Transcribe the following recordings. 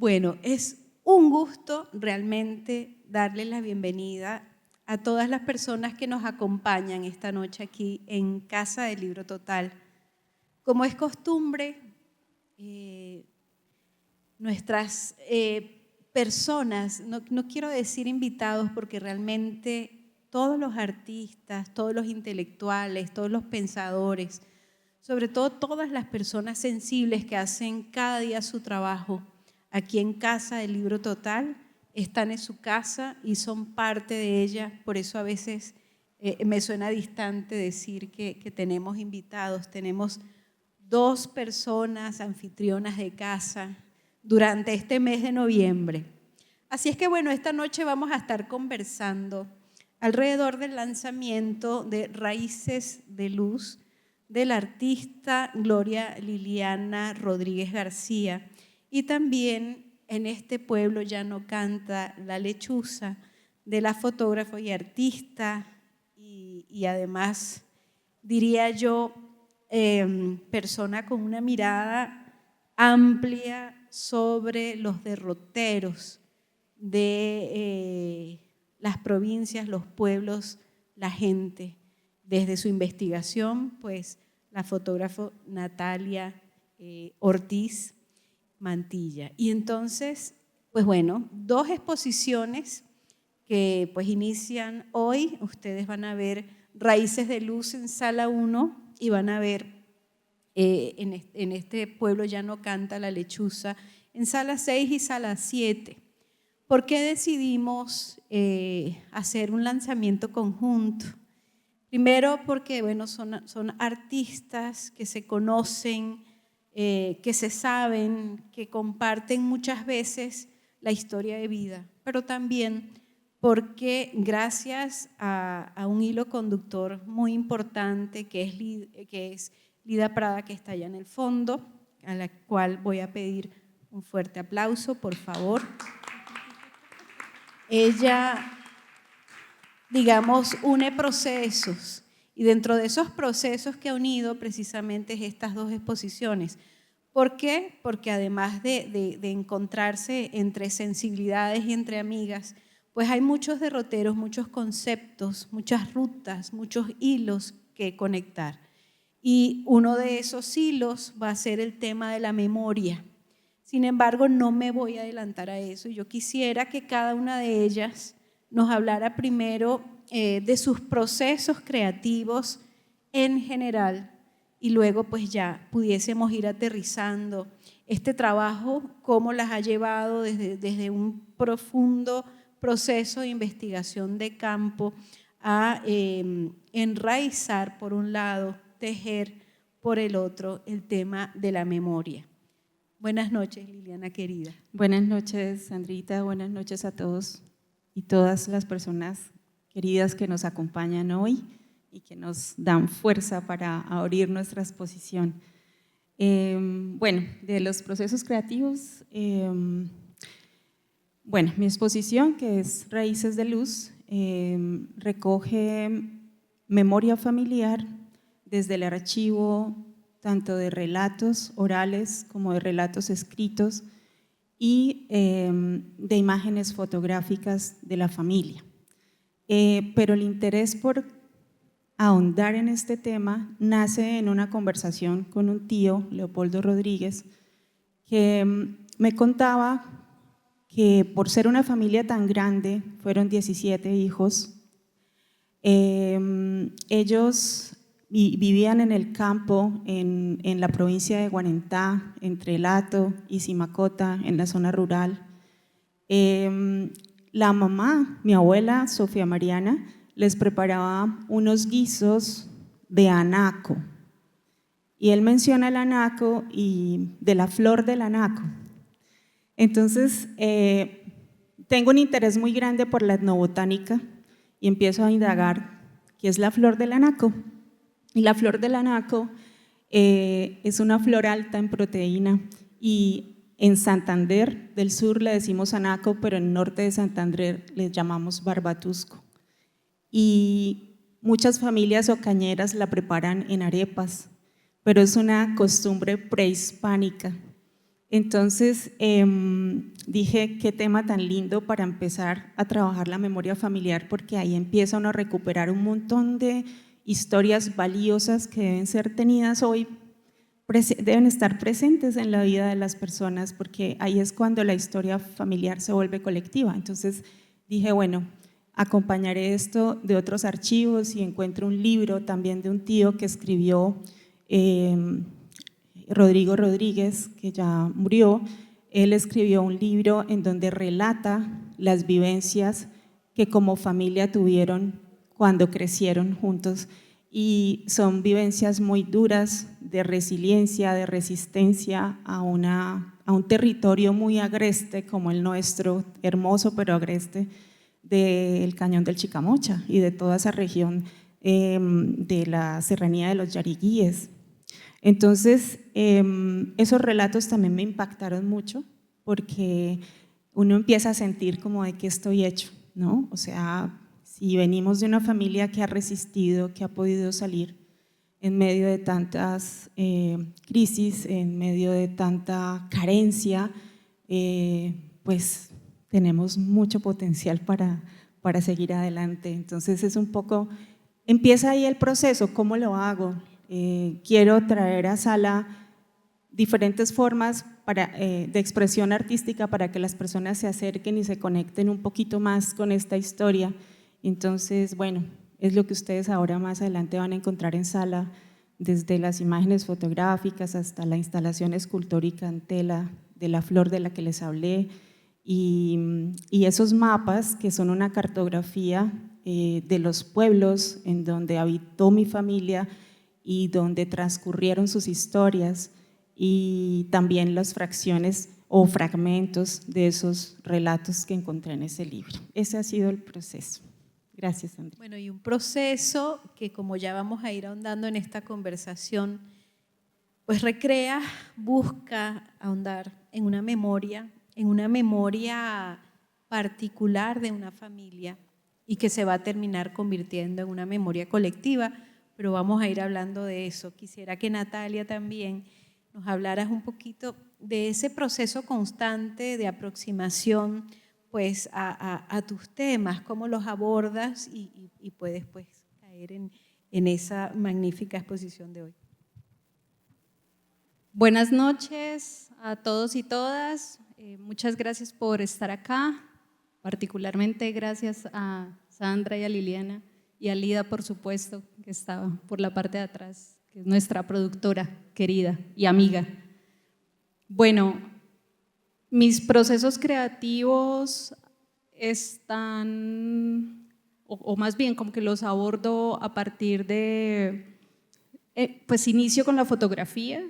Bueno, es un gusto realmente darles la bienvenida a todas las personas que nos acompañan esta noche aquí en Casa del Libro Total. Como es costumbre, nuestras personas, no quiero decir invitados porque realmente todos los artistas, todos los intelectuales, todos los pensadores, sobre todo todas las personas sensibles que hacen cada día su trabajo aquí en Casa del Libro Total, están en su casa y son parte de ella. Por eso a veces me suena distante decir que tenemos invitados. Tenemos 2 personas anfitrionas de casa durante este mes de noviembre. Así es que bueno, esta noche vamos a estar conversando alrededor del lanzamiento de Raíces de Luz del artista Gloria Liliana Rodríguez García, y también En este pueblo ya no canta la lechuza, de la fotógrafa y artista y además, diría yo, persona con una mirada amplia sobre los derroteros de las provincias, los pueblos, la gente. Desde su investigación, pues la fotógrafa Natalia Ortiz Mantilla. Y entonces, pues bueno, 2 exposiciones que pues inician hoy. Ustedes van a ver Raíces de Luz en Sala 1 y van a ver en este pueblo ya no canta la lechuza en Sala 6 y Sala 7. ¿Por qué decidimos hacer un lanzamiento conjunto? Primero porque bueno, son artistas que se conocen, que se saben, que comparten muchas veces la historia de vida, pero también porque gracias a un hilo conductor muy importante que es Lida Prada, que está allá en el fondo, a la cual voy a pedir un fuerte aplauso, por favor. Ella, digamos, une procesos, y dentro de esos procesos que ha unido precisamente es estas 2 exposiciones. ¿Por qué? Porque además de encontrarse entre sensibilidades y entre amigas, pues hay muchos derroteros, muchos conceptos, muchas rutas, muchos hilos que conectar. Y uno de esos hilos va a ser el tema de la memoria. Sin embargo, no me voy a adelantar a eso. Yo quisiera que cada una de ellas nos hablara primero de sus procesos creativos en general, y luego pues ya pudiésemos ir aterrizando este trabajo, cómo las ha llevado desde un profundo proceso de investigación de campo a enraizar por un lado, tejer por el otro el tema de la memoria. Buenas noches, Liliana querida. Buenas noches, Sandrita. Buenas noches a todos y todas las personas queridas que nos acompañan hoy y que nos dan fuerza para abrir nuestra exposición. Bueno, de los procesos creativos, bueno, mi exposición, que es Raíces de Luz, recoge memoria familiar desde el archivo tanto de relatos orales como de relatos escritos y de imágenes fotográficas de la familia. Pero el interés por ahondar en este tema nace en una conversación con un tío, Leopoldo Rodríguez, que me contaba que por ser una familia tan grande, fueron 17 hijos, ellos vivían en el campo, en la provincia de Guarentá, entre Lato y Simacota, en la zona rural. La mamá, mi abuela Sofía Mariana, les preparaba unos guisos de anaco, y él menciona el anaco y de la flor del anaco. Entonces, tengo un interés muy grande por la etnobotánica y empiezo a indagar qué es la flor del anaco. Y la flor del anaco es una flor alta en proteína, y en Santander del Sur le decimos anaco, pero en el norte de Santander le llamamos barbatusco. Y muchas familias ocañeras la preparan en arepas, pero es una costumbre prehispánica. Entonces dije, qué tema tan lindo para empezar a trabajar la memoria familiar, porque ahí empieza uno a recuperar un montón de historias valiosas que deben ser tenidas hoy, deben estar presentes en la vida de las personas, porque ahí es cuando la historia familiar se vuelve colectiva. Entonces dije, bueno, acompañaré esto de otros archivos y encuentro un libro también de un tío que escribió Rodrigo Rodríguez, que ya murió. Él escribió un libro en donde relata las vivencias que como familia tuvieron cuando crecieron juntos, y son vivencias muy duras de resiliencia, de resistencia a un territorio muy agreste como el nuestro, hermoso pero agreste, del Cañón del Chicamocha y de toda esa región de la serranía de los Yariguíes. Entonces, esos relatos también me impactaron mucho, porque uno empieza a sentir como de qué estoy hecho, ¿no? O sea, si venimos de una familia que ha resistido, que ha podido salir en medio de tantas crisis, en medio de tanta carencia, pues tenemos mucho potencial para seguir adelante. Entonces es un poco, empieza ahí el proceso, ¿cómo lo hago? Quiero traer a sala diferentes formas de expresión artística para que las personas se acerquen y se conecten un poquito más con esta historia. Entonces, bueno, es lo que ustedes ahora más adelante van a encontrar en sala, desde las imágenes fotográficas hasta la instalación escultórica en tela de la flor de la que les hablé, y esos mapas que son una cartografía de los pueblos en donde habitó mi familia y donde transcurrieron sus historias, y también las fracciones o fragmentos de esos relatos que encontré en ese libro. Ese ha sido el proceso. Gracias, Andrea. Bueno, y un proceso que, como ya vamos a ir ahondando en esta conversación, pues recrea, busca ahondar en una memoria particular de una familia, y que se va a terminar convirtiendo en una memoria colectiva, pero vamos a ir hablando de eso. Quisiera que Natalia también nos hablaras un poquito de ese proceso constante de aproximación pues a tus temas, cómo los abordas y puedes pues caer en esa magnífica exposición de hoy. Buenas noches a todos y todas. Muchas gracias por estar acá, particularmente gracias a Sandra y a Liliana y a Lida, por supuesto, que estaba por la parte de atrás, que es nuestra productora querida y amiga. Bueno, mis procesos creativos están, o más bien como que los abordo a partir de, pues inicio con la fotografía,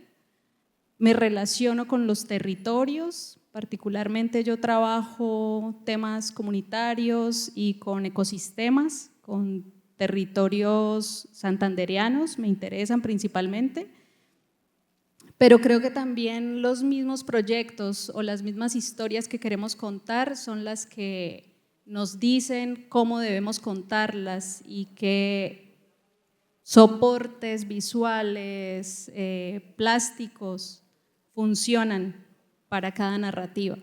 me relaciono con los territorios, particularmente yo trabajo temas comunitarios y con ecosistemas, con territorios santandereanos, me interesan principalmente, pero creo que también los mismos proyectos o las mismas historias que queremos contar son las que nos dicen cómo debemos contarlas y qué soportes visuales, plásticos funcionan para cada narrativa.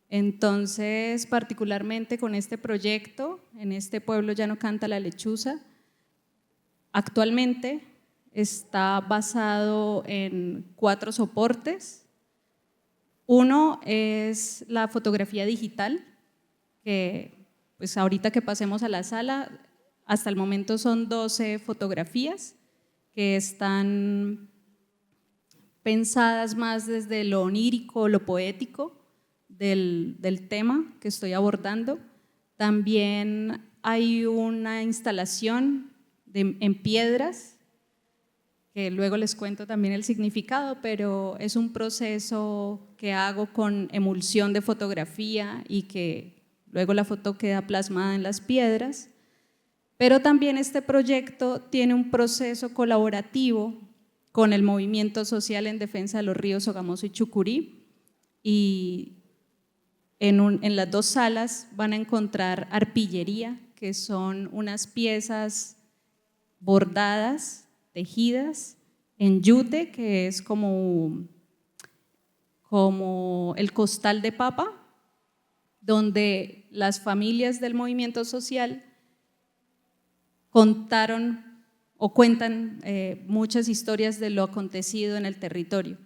Entonces, particularmente con este proyecto, en este pueblo ya no canta la lechuza, actualmente está basado en 4 soportes. Uno es la fotografía digital, que pues ahorita que pasemos a la sala, hasta el momento son 12 fotografías que están pensadas más desde lo onírico, lo poético del tema que estoy abordando. También hay una instalación en piedras, que luego les cuento también el significado, pero es un proceso que hago con emulsión de fotografía y que luego la foto queda plasmada en las piedras. Pero también este proyecto tiene un proceso colaborativo con el movimiento social en defensa de los ríos Sogamoso y Chucurí, y en las 2 salas van a encontrar arpillería, que son unas piezas bordadas, tejidas en yute, que es como como el Costal de Papa, donde las familias del movimiento social contaron o cuentan muchas historias de lo acontecido en el territorio.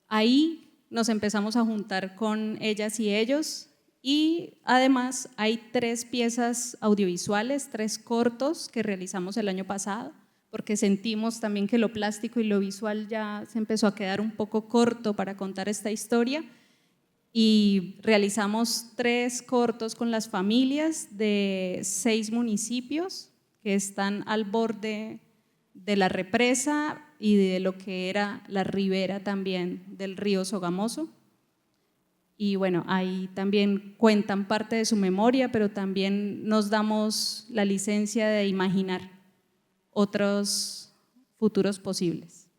Ahí nos empezamos a juntar con ellas y ellos, y además hay 3 piezas audiovisuales, 3 cortos que realizamos el año pasado, porque sentimos también que lo plástico y lo visual ya se empezó a quedar un poco corto para contar esta historia, y realizamos 3 cortos con las familias de 6 municipios que están al borde de la represa y de lo que era la ribera también del río Sogamoso. Y bueno, ahí también cuentan parte de su memoria, pero también nos damos la licencia de imaginar otros futuros posibles.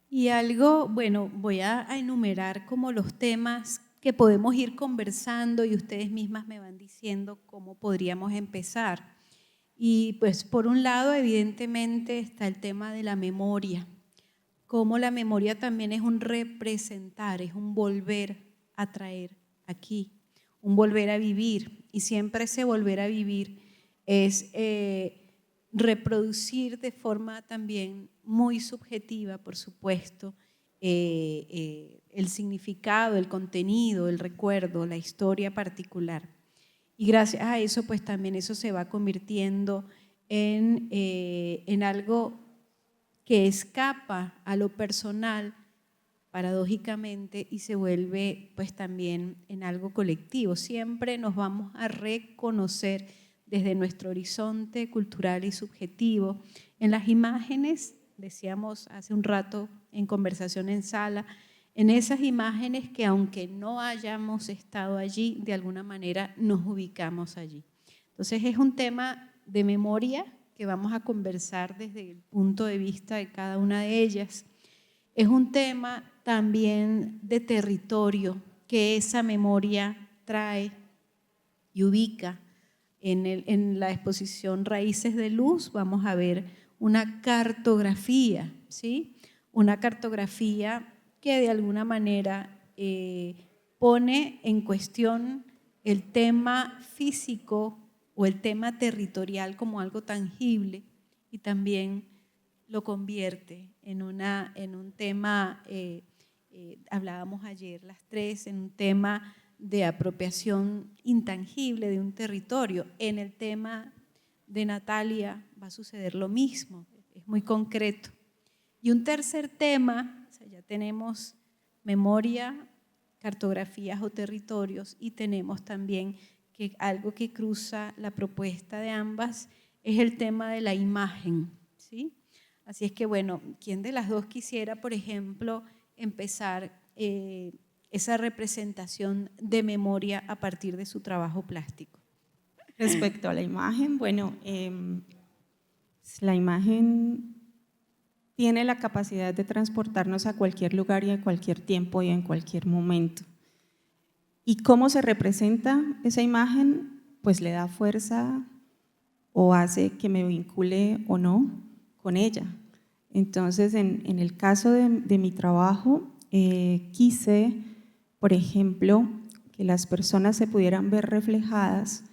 Y algo, bueno, voy a enumerar como los temas que podemos ir conversando y ustedes mismas me van diciendo cómo podríamos empezar. Y pues por un lado, evidentemente, está el tema de la memoria, cómo la memoria también es un representar, es un volver a traer aquí, un volver a vivir, y siempre ese volver a vivir es reproducir de forma también muy subjetiva, por supuesto, el significado, el contenido, el recuerdo, la historia particular. Y gracias a eso, pues también eso se va convirtiendo en algo que escapa a lo personal, paradójicamente, y se vuelve pues también en algo colectivo. Siempre nos vamos a reconocer desde nuestro horizonte cultural y subjetivo en las imágenes, decíamos hace un rato en conversación en sala, en esas imágenes que aunque no hayamos estado allí, de alguna manera nos ubicamos allí. Entonces es un tema de memoria que vamos a conversar desde el punto de vista de cada una de ellas. Es un tema también de territorio que esa memoria trae y ubica. En la exposición Raíces de Luz vamos a ver una cartografía, ¿sí? Una cartografía que de alguna manera pone en cuestión el tema físico o el tema territorial como algo tangible, y también lo convierte en un tema, hablábamos ayer las 3, en un tema de apropiación intangible de un territorio. En el tema de Natalia va a suceder lo mismo, es muy concreto. Y un tercer tema, o sea, ya tenemos memoria, cartografías o territorios, y tenemos también que algo que cruza la propuesta de ambas es el tema de la imagen, ¿sí? Así es que, bueno, ¿quién de las dos quisiera, por ejemplo, empezar esa representación de memoria a partir de su trabajo plástico? Respecto a la imagen, bueno, la imagen tiene la capacidad de transportarnos a cualquier lugar y a cualquier tiempo y en cualquier momento. ¿Y cómo se representa esa imagen? Pues le da fuerza o hace que me vincule o no con ella. Entonces, en el caso de mi trabajo, quise, por ejemplo, que las personas se pudieran ver reflejadas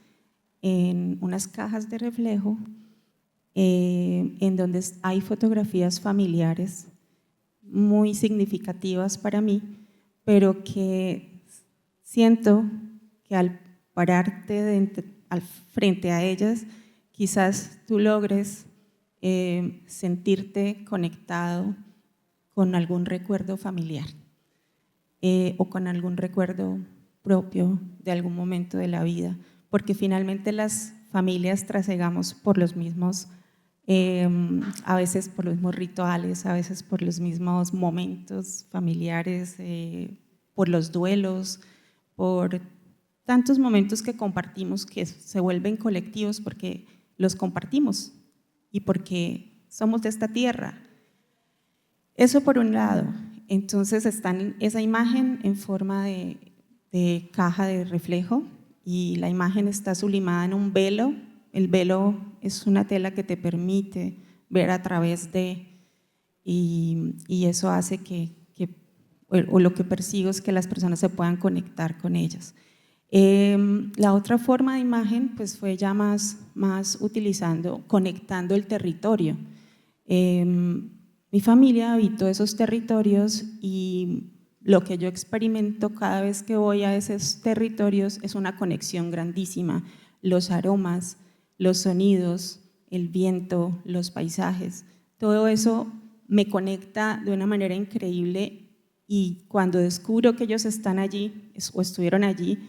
en unas cajas de reflejo en donde hay fotografías familiares muy significativas para mí, pero que siento que al pararte frente a ellas, quizás tú logres sentirte conectado con algún recuerdo familiar o con algún recuerdo propio de algún momento de la vida, porque finalmente las familias trasegamos por los mismos, a veces por los mismos rituales, a veces por los mismos momentos familiares, por los duelos, por tantos momentos que compartimos que se vuelven colectivos porque los compartimos y porque somos de esta tierra. Eso por un lado. Entonces está esa imagen en forma de caja de reflejo y la imagen está sublimada en un velo. El velo es una tela que te permite ver a través de, y eso hace que o lo que persigo es que las personas se puedan conectar con ellas. La otra forma de imagen pues fue ya más conectando el territorio. Mi familia habitó esos territorios y lo que yo experimento cada vez que voy a esos territorios es una conexión grandísima. Los aromas, los sonidos, el viento, los paisajes, todo eso me conecta de una manera increíble y cuando descubro que ellos están allí o estuvieron allí,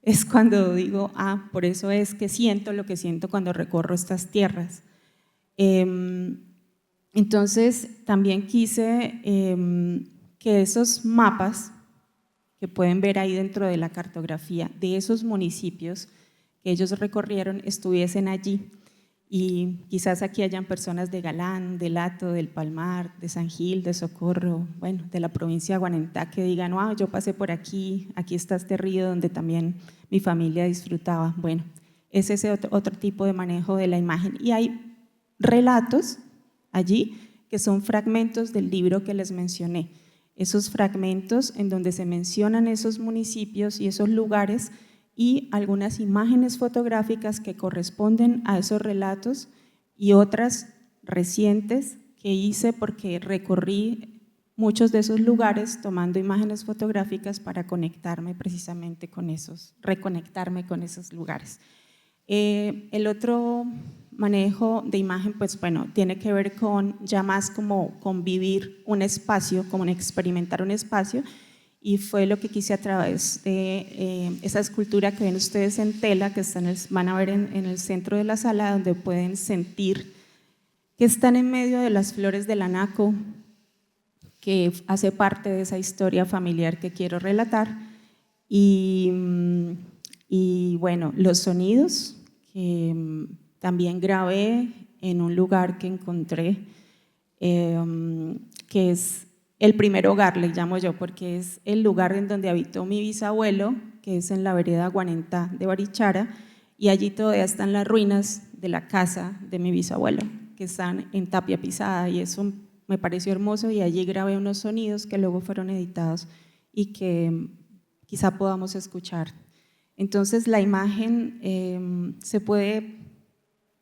es cuando digo, por eso es que siento lo que siento cuando recorro estas tierras. Entonces, también quise que esos mapas que pueden ver ahí dentro de la cartografía de esos municipios que ellos recorrieron estuviesen allí. Y quizás aquí hayan personas de Galán, de Lato, del Palmar, de San Gil, de Socorro, bueno, de la provincia de Guanentá, que digan, yo pasé por aquí, aquí está este río donde también mi familia disfrutaba. Bueno, es ese otro tipo de manejo de la imagen. Y hay relatos allí que son fragmentos del libro que les mencioné. Esos fragmentos en donde se mencionan esos municipios y esos lugares y algunas imágenes fotográficas que corresponden a esos relatos y otras recientes que hice porque recorrí muchos de esos lugares tomando imágenes fotográficas para conectarme precisamente con reconectarme con esos lugares. El otro manejo de imagen, pues bueno, tiene que ver con ya más como convivir un espacio, como experimentar un espacio, y fue lo que quise a través de esa escultura que ven ustedes en tela, que van a ver en el centro de la sala, donde pueden sentir que están en medio de las flores del anaco, que hace parte de esa historia familiar que quiero relatar, y bueno, los sonidos que también grabé en un lugar que encontré, que es el primer hogar, le llamo yo, porque es el lugar en donde habitó mi bisabuelo, que es en la vereda Guanentá de Barichara, y allí todavía están las ruinas de la casa de mi bisabuelo, que están en tapia pisada, y eso me pareció hermoso, y allí grabé unos sonidos que luego fueron editados y que quizá podamos escuchar. Entonces la imagen se puede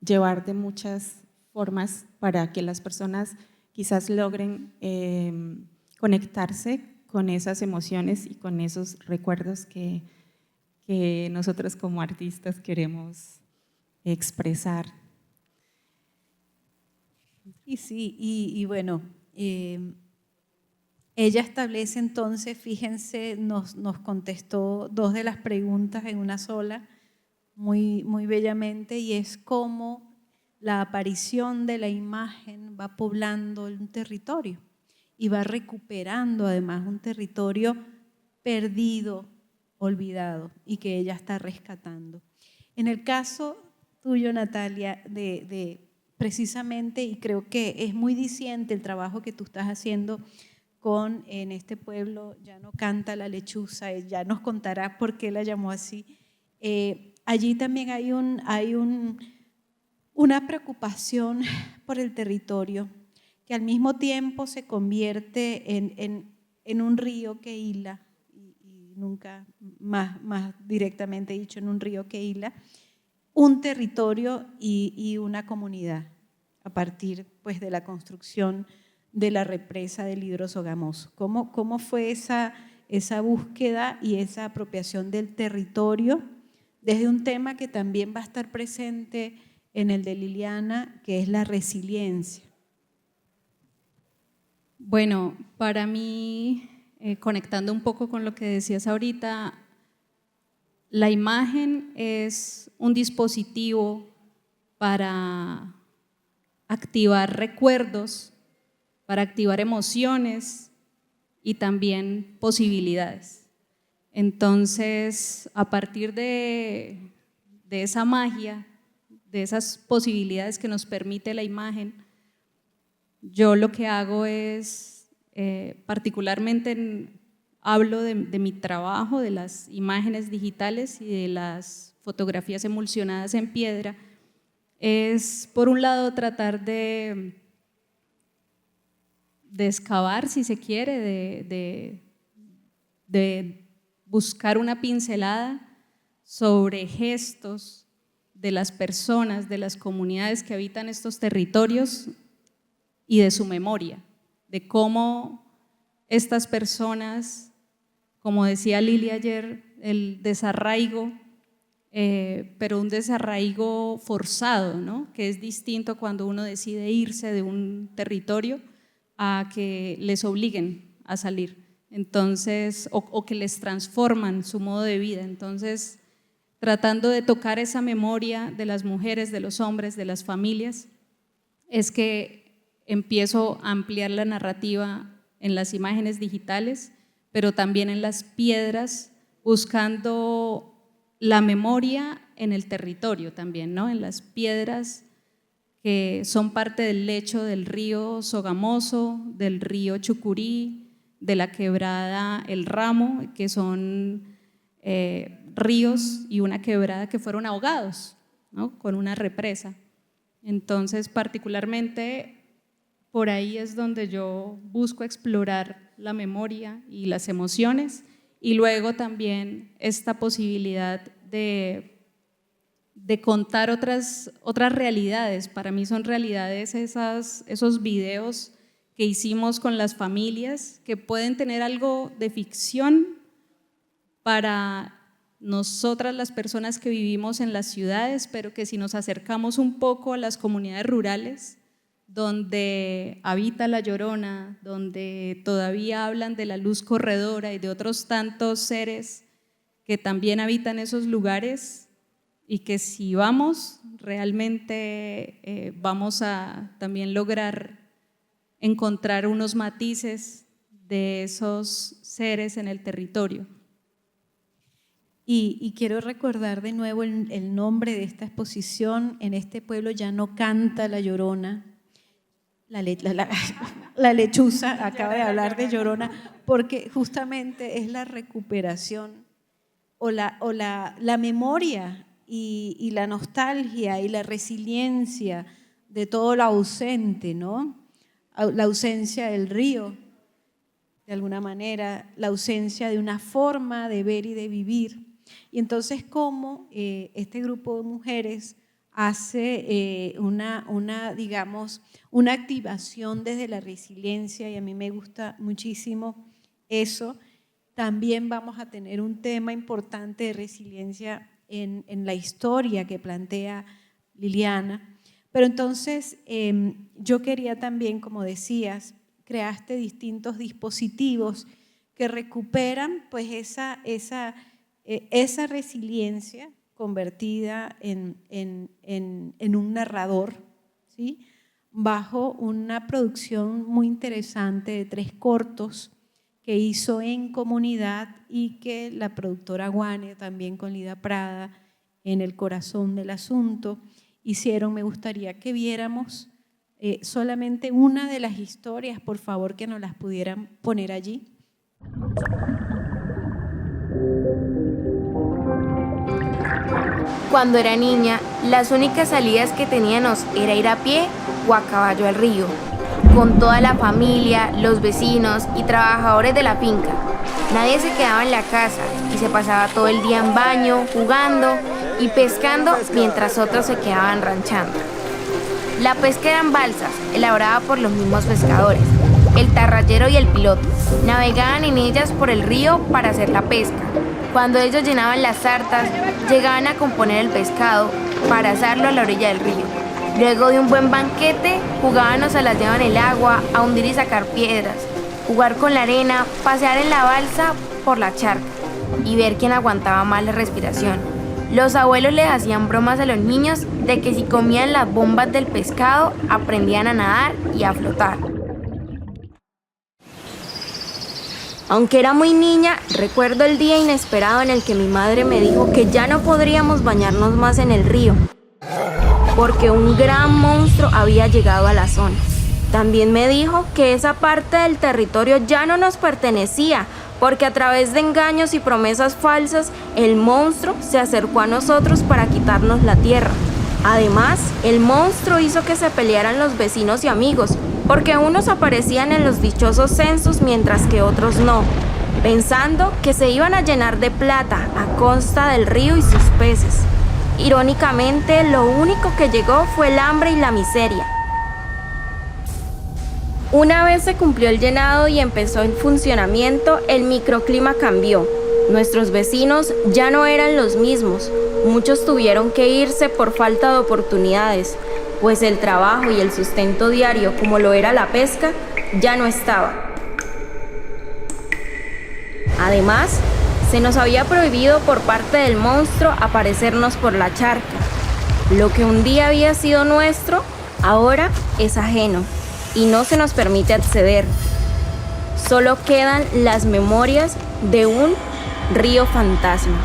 llevar de muchas formas para que las personas quizás logren conectarse con esas emociones y con esos recuerdos que nosotros como artistas queremos expresar. Y sí, y bueno, ella establece entonces, fíjense, nos contestó dos de las preguntas en una sola, muy, muy bellamente, y es cómo la aparición de la imagen va poblando un territorio y va recuperando además un territorio perdido, olvidado y que ella está rescatando. En el caso tuyo, Natalia, precisamente, y creo que es muy diciente el trabajo que tú estás haciendo en este pueblo, ya no canta la lechuza, ya nos contará por qué la llamó así. Allí también hay una preocupación por el territorio que al mismo tiempo se convierte en un río que hila, y nunca más directamente dicho, en un río que hila, un territorio y una comunidad a partir pues, de la construcción de la represa del Hidro Sogamoso. ¿Cómo fue esa búsqueda y esa apropiación del territorio desde un tema que también va a estar presente en el de Liliana, que es la resiliencia? Bueno, para mí, conectando un poco con lo que decías ahorita, la imagen es un dispositivo para activar recuerdos, para activar emociones y también posibilidades. Entonces, a partir de esa magia, de esas posibilidades que nos permite la imagen, yo lo que hago es, particularmente hablo de mi trabajo, de las imágenes digitales y de las fotografías emulsionadas en piedra, es por un lado tratar de excavar, si se quiere, de buscar una pincelada sobre gestos de las personas, de las comunidades que habitan estos territorios y de su memoria, de cómo estas personas, como decía Lili ayer, el desarraigo, pero un desarraigo forzado, ¿no? Que es distinto cuando uno decide irse de un territorio a que les obliguen a salir, entonces, o que les transforman su modo de vida. Entonces, tratando de tocar esa memoria de las mujeres, de los hombres, de las familias, es que empiezo a ampliar la narrativa en las imágenes digitales, pero también en las piedras, buscando la memoria en el territorio también, ¿no? En las piedras que son parte del lecho del río Sogamoso, del río Chucurí, de la quebrada El Ramo, que son ríos y una quebrada que fueron ahogados, ¿no? Con una represa. Entonces, particularmente, por ahí es donde yo busco explorar la memoria y las emociones, y luego también esta posibilidad de contar otras realidades. Para mí son realidades esos videos que hicimos con las familias, que pueden tener algo de ficción para nosotras las personas que vivimos en las ciudades, pero que si nos acercamos un poco a las comunidades rurales, donde habita la Llorona, donde todavía hablan de la luz corredora y de otros tantos seres que también habitan esos lugares, y que si vamos, realmente vamos a también lograr encontrar unos matices de esos seres en el territorio. Y quiero recordar de nuevo el nombre de esta exposición. En este pueblo ya no canta la Llorona. La lechuza acaba de hablar de Llorona, porque justamente es la recuperación o la memoria y la nostalgia y la resiliencia de todo lo ausente, ¿no? La ausencia del río, de alguna manera, la ausencia de una forma de ver y de vivir. Y entonces, ¿cómo este grupo de mujeres hace digamos, una activación desde la resiliencia? Y a mí me gusta muchísimo eso. También vamos a tener un tema importante de resiliencia en la historia que plantea Liliana. Pero entonces yo quería también, como decías, creaste distintos dispositivos que recuperan pues esa resiliencia convertida en un narrador, ¿sí? Bajo una producción muy interesante de 3 cortos que hizo en comunidad y que la productora Guane, también con Lida Prada, en el corazón del asunto, hicieron. Me gustaría que viéramos solamente una de las historias, por favor, que nos las pudieran poner allí. Cuando era niña, las únicas salidas que teníamos era ir a pie o a caballo al río, con toda la familia, los vecinos y trabajadores de la finca. Nadie se quedaba en la casa y se pasaba todo el día en baño, jugando y pescando, mientras otros se quedaban ranchando. La pesca era en balsas, elaborada por los mismos pescadores. El tarrayero y el piloto navegaban en ellas por el río para hacer la pesca. Cuando ellos llenaban las sartas, llegaban a componer el pescado para asarlo a la orilla del río. Luego de un buen banquete, jugábamos a la llave en el agua, a hundir y sacar piedras, jugar con la arena, pasear en la balsa por la charca y ver quién aguantaba más la respiración. Los abuelos les hacían bromas a los niños de que si comían las bombas del pescado, aprendían a nadar y a flotar. Aunque era muy niña, recuerdo el día inesperado en el que mi madre me dijo que ya no podríamos bañarnos más en el río, porque un gran monstruo había llegado a la zona. También me dijo que esa parte del territorio ya no nos pertenecía, porque a través de engaños y promesas falsas, el monstruo se acercó a nosotros para quitarnos la tierra. Además, el monstruo hizo que se pelearan los vecinos y amigos, porque unos aparecían en los dichosos censos mientras que otros no. pensando que se iban a llenar de plata a costa del río y sus peces. Irónicamente, lo único que llegó fue el hambre y la miseria. Una vez se cumplió el llenado y empezó el funcionamiento, el microclima cambió. Nuestros vecinos ya no eran los mismos. Muchos tuvieron que irse por falta de oportunidades, pues el trabajo y el sustento diario, como lo era la pesca, ya no estaba. Además, se nos había prohibido por parte del monstruo aparecernos por la charca. Lo que un día había sido nuestro, ahora es ajeno y no se nos permite acceder. Solo quedan las memorias de un río fantasma.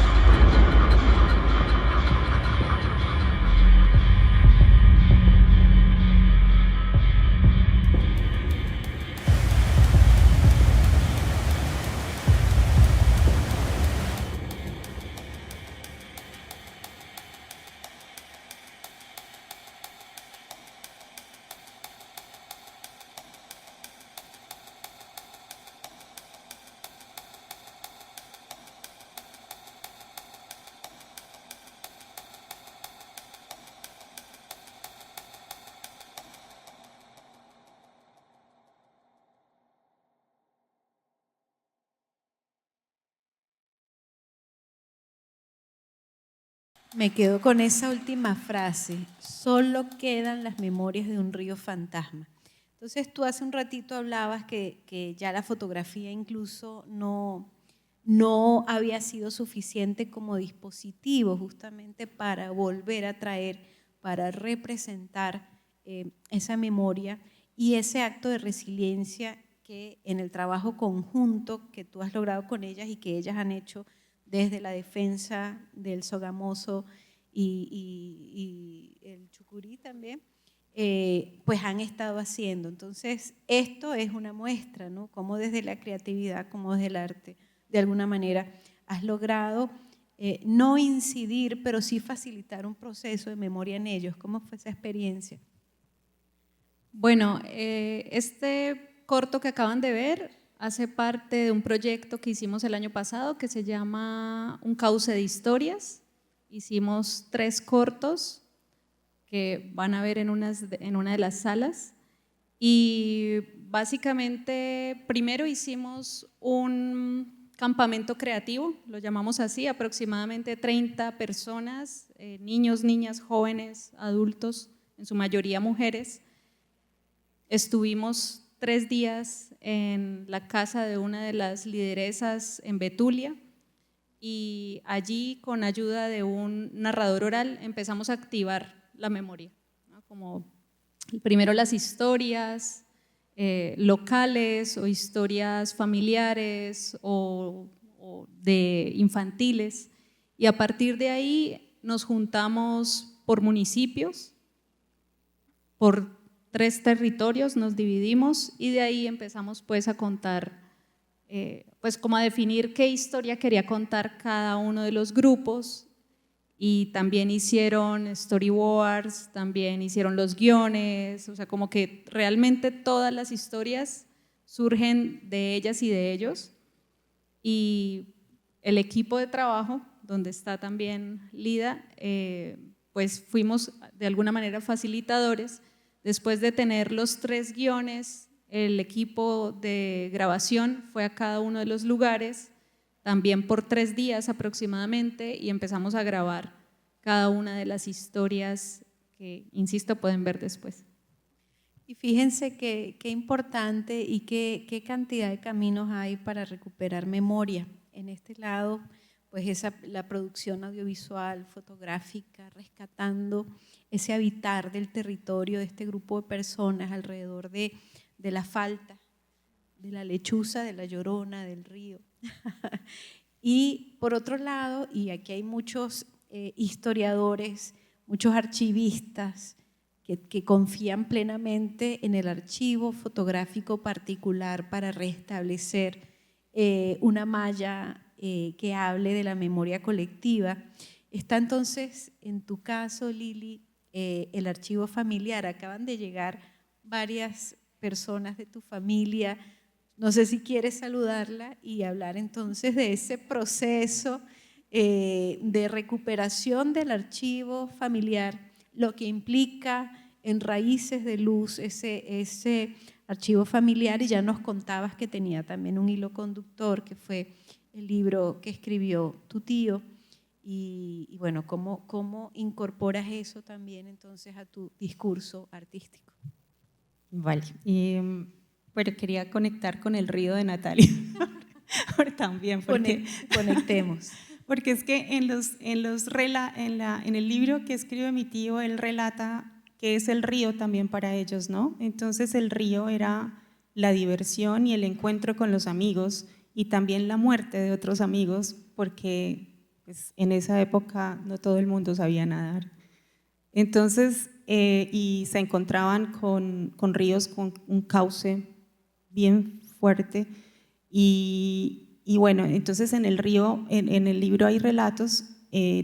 Me quedo con esa última frase, solo quedan las memorias de un río fantasma. Entonces tú hace un ratito hablabas que ya la fotografía incluso no había sido suficiente como dispositivo justamente para volver a traer, para representar esa memoria y ese acto de resiliencia que en el trabajo conjunto que tú has logrado con ellas y que ellas han hecho desde la defensa del Sogamoso y el Chucurí también, pues han estado haciendo. Entonces, esto es una muestra, ¿no? Cómo desde la creatividad, como desde el arte, de alguna manera has logrado no incidir, pero sí facilitar un proceso de memoria en ellos. ¿Cómo fue esa experiencia? Bueno, este corto que acaban de ver hace parte de un proyecto que hicimos el año pasado que se llama Un cauce de historias. Hicimos 3 cortos que van a ver en una de las salas y básicamente primero hicimos un campamento creativo, lo llamamos así, aproximadamente 30 personas, niños, niñas, jóvenes, adultos, en su mayoría mujeres. Estuvimos 3 días en la casa de una de las lideresas en Betulia y allí con ayuda de un narrador oral empezamos a activar la memoria, ¿no? Como primero las historias locales o historias familiares o de infantiles y a partir de ahí nos juntamos por municipios, por 3 territorios, nos dividimos y de ahí empezamos pues a contar, pues como a definir qué historia quería contar cada uno de los grupos y también hicieron storyboards, también hicieron los guiones, o sea como que realmente todas las historias surgen de ellas y de ellos y el equipo de trabajo, donde está también Lida, pues fuimos de alguna manera facilitadores. Después de tener los 3 guiones, el equipo de grabación fue a cada uno de los lugares, también por 3 días aproximadamente, y empezamos a grabar cada una de las historias que, insisto, pueden ver después. Y fíjense qué importante y qué cantidad de caminos hay para recuperar memoria. En este lado, pues la producción audiovisual, fotográfica, rescatando ese habitar del territorio de este grupo de personas alrededor de la falta, de la lechuza, de la llorona, del río. Y por otro lado, y aquí hay muchos historiadores, muchos archivistas que confían plenamente en el archivo fotográfico particular para restablecer una malla que hable de la memoria colectiva. Está entonces, en tu caso, Lili, el archivo familiar. Acaban de llegar varias personas de tu familia, No sé si quieres saludarla y hablar entonces de ese proceso de recuperación del archivo familiar, lo que implica en Raíces de Luz ese archivo familiar, y ya nos contabas que tenía también un hilo conductor, que fue el libro que escribió tu tío, y bueno, ¿cómo incorporas eso también entonces a tu discurso artístico? Vale, pero quería conectar con el río de Natalia también, porque Conectemos. Porque es que en el libro que escribe mi tío, él relata que es el río también para ellos, ¿no? Entonces el río era la diversión y el encuentro con los amigos y también la muerte de otros amigos, porque pues, en esa época no todo el mundo sabía nadar. Entonces, y se encontraban con ríos con un cauce bien fuerte y bueno, entonces en el río, en el libro hay relatos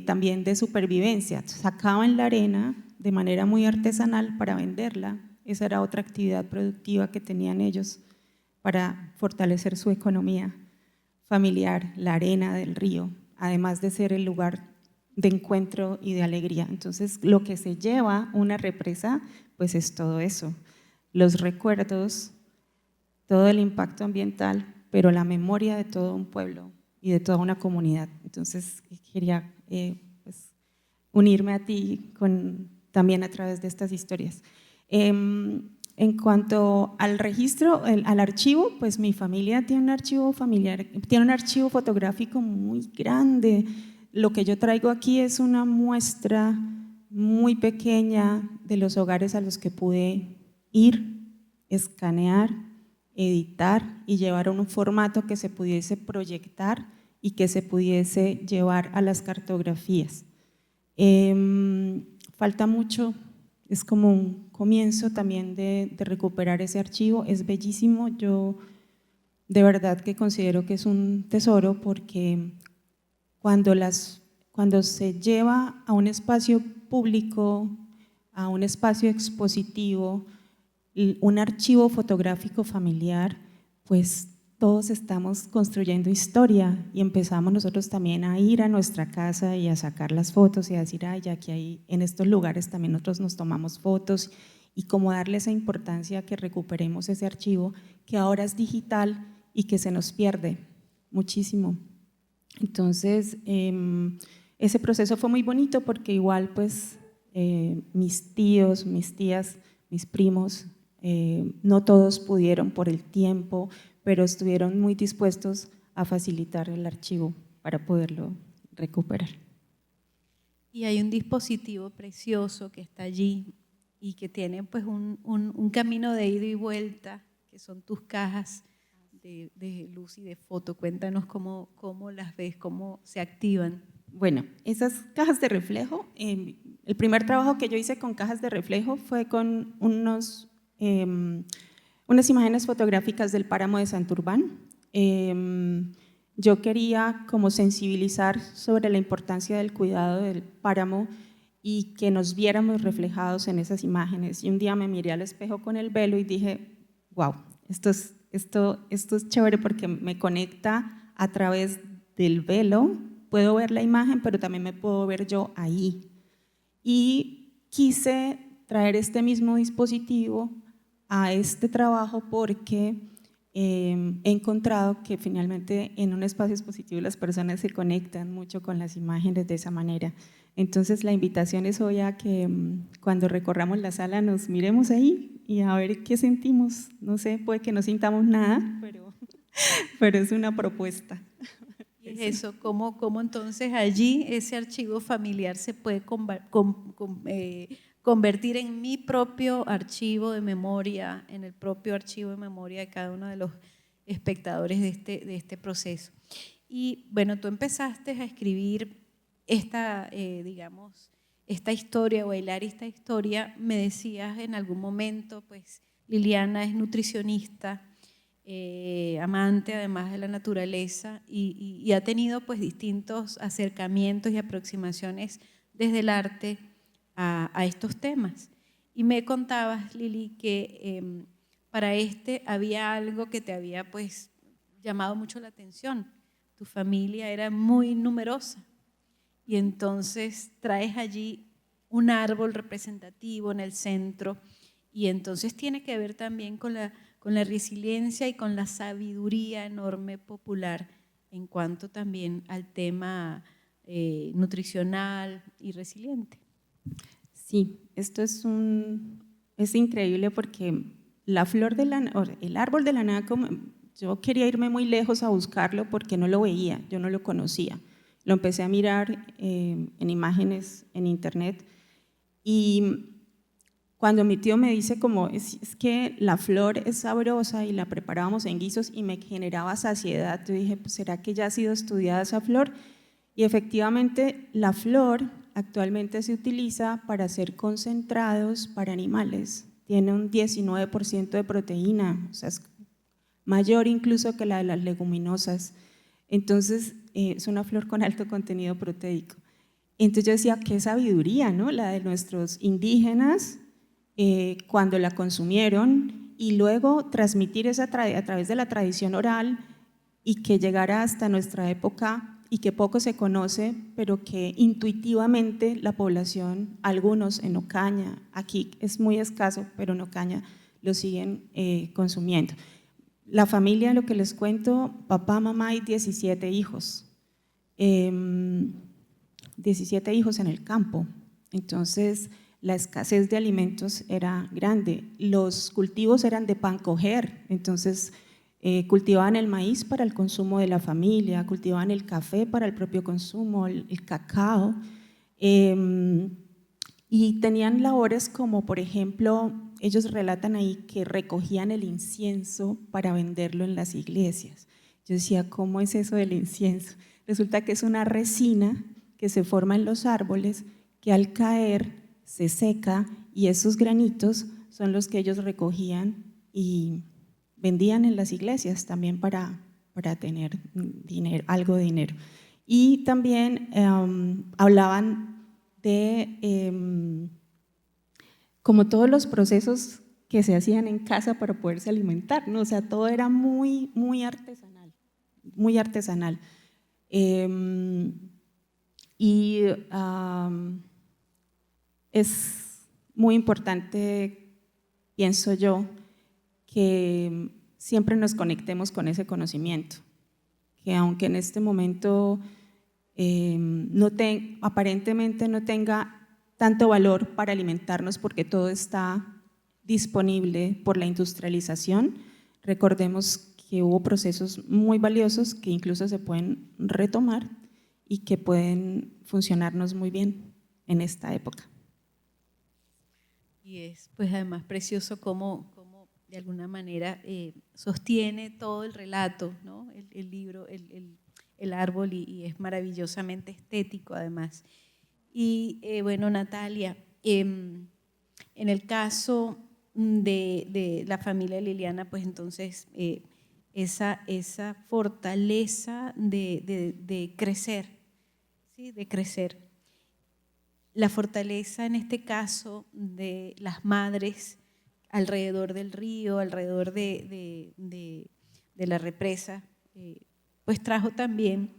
también de supervivencia. Sacaban la arena de manera muy artesanal para venderla. Esa era otra actividad productiva que tenían ellos para fortalecer su economía familiar, la arena del río, además de ser el lugar de encuentro y de alegría. Entonces, lo que se lleva una represa, pues es todo eso, los recuerdos, todo el impacto ambiental, pero la memoria de todo un pueblo y de toda una comunidad. Entonces, quería pues, unirme a ti también a través de estas historias. En cuanto al registro, al archivo, pues mi familia tiene un archivo familiar, tiene un archivo fotográfico muy grande. Lo que yo traigo aquí es una muestra muy pequeña de los hogares a los que pude ir, escanear, editar y llevar a un formato que se pudiese proyectar y que se pudiese llevar a las cartografías. Falta mucho, es como un comienzo también de recuperar ese archivo, es bellísimo, yo de verdad que considero que es un tesoro porque cuando se lleva a un espacio público, a un espacio expositivo, un archivo fotográfico familiar, pues todos estamos construyendo historia y empezamos nosotros también a ir a nuestra casa y a sacar las fotos y a decir, ay, aquí hay, en estos lugares también nosotros nos tomamos fotos, y como darle esa importancia a que recuperemos ese archivo que ahora es digital y que se nos pierde muchísimo. Entonces, ese proceso fue muy bonito porque igual pues mis tíos, mis tías, mis primos, no todos pudieron por el tiempo, pero estuvieron muy dispuestos a facilitar el archivo para poderlo recuperar. Y hay un dispositivo precioso que está allí y que tiene pues un camino de ida y vuelta, que son tus cajas de luz y de foto. Cuéntanos cómo las ves, cómo se activan. Bueno, esas cajas de reflejo, el primer trabajo que yo hice con cajas de reflejo fue con unas imágenes fotográficas del páramo de Santurbán. Yo quería como sensibilizar sobre la importancia del cuidado del páramo y que nos viéramos reflejados en esas imágenes. Y un día me miré al espejo con el velo y dije, wow, esto es chévere porque me conecta a través del velo, puedo ver la imagen, pero también me puedo ver yo ahí. Y quise traer este mismo dispositivo a este trabajo porque he encontrado que finalmente en un espacio expositivo las personas se conectan mucho con las imágenes de esa manera. Entonces la invitación es hoy a que cuando recorramos la sala nos miremos ahí y a ver qué sentimos. No sé, puede que no sintamos nada, pero es una propuesta. Y es eso, cómo entonces allí ese archivo familiar se puede convertir en mi propio archivo de memoria, en el propio archivo de memoria de cada uno de los espectadores de este proceso. Y bueno, tú empezaste a escribir esta historia o hilar esta historia, me decías en algún momento, pues Liliana es nutricionista, amante además de la naturaleza y ha tenido pues distintos acercamientos y aproximaciones desde el arte a estos temas. Y me contabas, Lili, que para había algo que te había pues llamado mucho la atención. Tu familia era muy numerosa y entonces traes allí un árbol representativo en el centro y entonces tiene que ver también con la resiliencia y con la sabiduría enorme popular en cuanto también al tema nutricional y resiliente. Sí, esto es increíble porque la flor el árbol del anaco, yo quería irme muy lejos a buscarlo porque no lo veía, yo no lo conocía. Lo empecé a mirar en imágenes en internet y cuando mi tío me dice como es que la flor es sabrosa y la preparábamos en guisos y me generaba saciedad, yo dije, pues ¿será que ya ha sido estudiada esa flor? Y efectivamente la flor actualmente se utiliza para hacer concentrados para animales, tiene un 19% de proteína, o sea, es mayor incluso que la de las leguminosas, entonces es una flor con alto contenido proteico. Entonces yo decía, qué sabiduría, ¿no? La de nuestros indígenas cuando la consumieron y luego transmitir esa a través de la tradición oral y que llegara hasta nuestra época y que poco se conoce, pero que intuitivamente la población, algunos en Ocaña, aquí es muy escaso, pero en Ocaña lo siguen consumiendo. La familia, lo que les cuento, papá, mamá y 17 hijos. 17 hijos en el campo, entonces la escasez de alimentos era grande, los cultivos eran de pan coger, entonces cultivaban el maíz para el consumo de la familia, cultivaban el café para el propio consumo, el cacao, y tenían labores como, por ejemplo, ellos relatan ahí que recogían el incienso para venderlo en las iglesias. Yo decía, ¿cómo es eso del incienso? Resulta que es una resina que se forma en los árboles, que al caer se seca y esos granitos son los que ellos recogían y vendían en las iglesias también para tener dinero, algo de dinero. Y también hablaban de como todos los procesos que se hacían en casa para poderse alimentar, ¿no? O sea, todo era muy, muy artesanal, muy artesanal. Y es muy importante, pienso yo, que siempre nos conectemos con ese conocimiento, que aunque en este momento aparentemente no tenga tanto valor para alimentarnos porque todo está disponible por la industrialización, recordemos que hubo procesos muy valiosos que incluso se pueden retomar y que pueden funcionarnos muy bien en esta época. Y es pues además precioso cómo de alguna manera sostiene todo el relato, ¿no? El libro, el árbol y es maravillosamente estético además. Y bueno, Natalia, en el caso de la familia Liliana, pues entonces esa fortaleza de crecer, ¿sí? De crecer. La fortaleza en este caso de las madres alrededor del río, alrededor de la represa, pues trajo también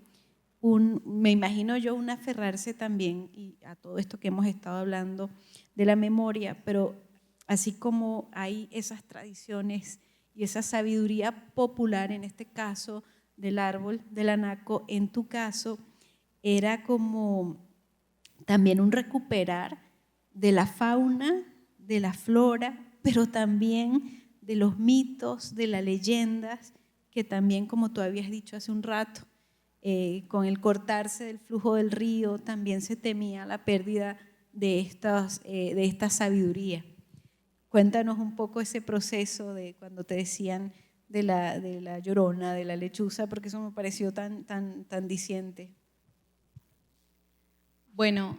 me imagino yo, un aferrarse también y a todo esto que hemos estado hablando de la memoria, pero así como hay esas tradiciones y esa sabiduría popular, en este caso del árbol del anaco, en tu caso era como también un recuperar de la fauna, de la flora, pero también de los mitos, de las leyendas, que también, como tú habías dicho hace un rato, con el cortarse del flujo del río también se temía la pérdida de esta sabiduría. Cuéntanos un poco ese proceso de cuando te decían de la llorona, de la lechuza, porque eso me pareció tan diciente. Bueno,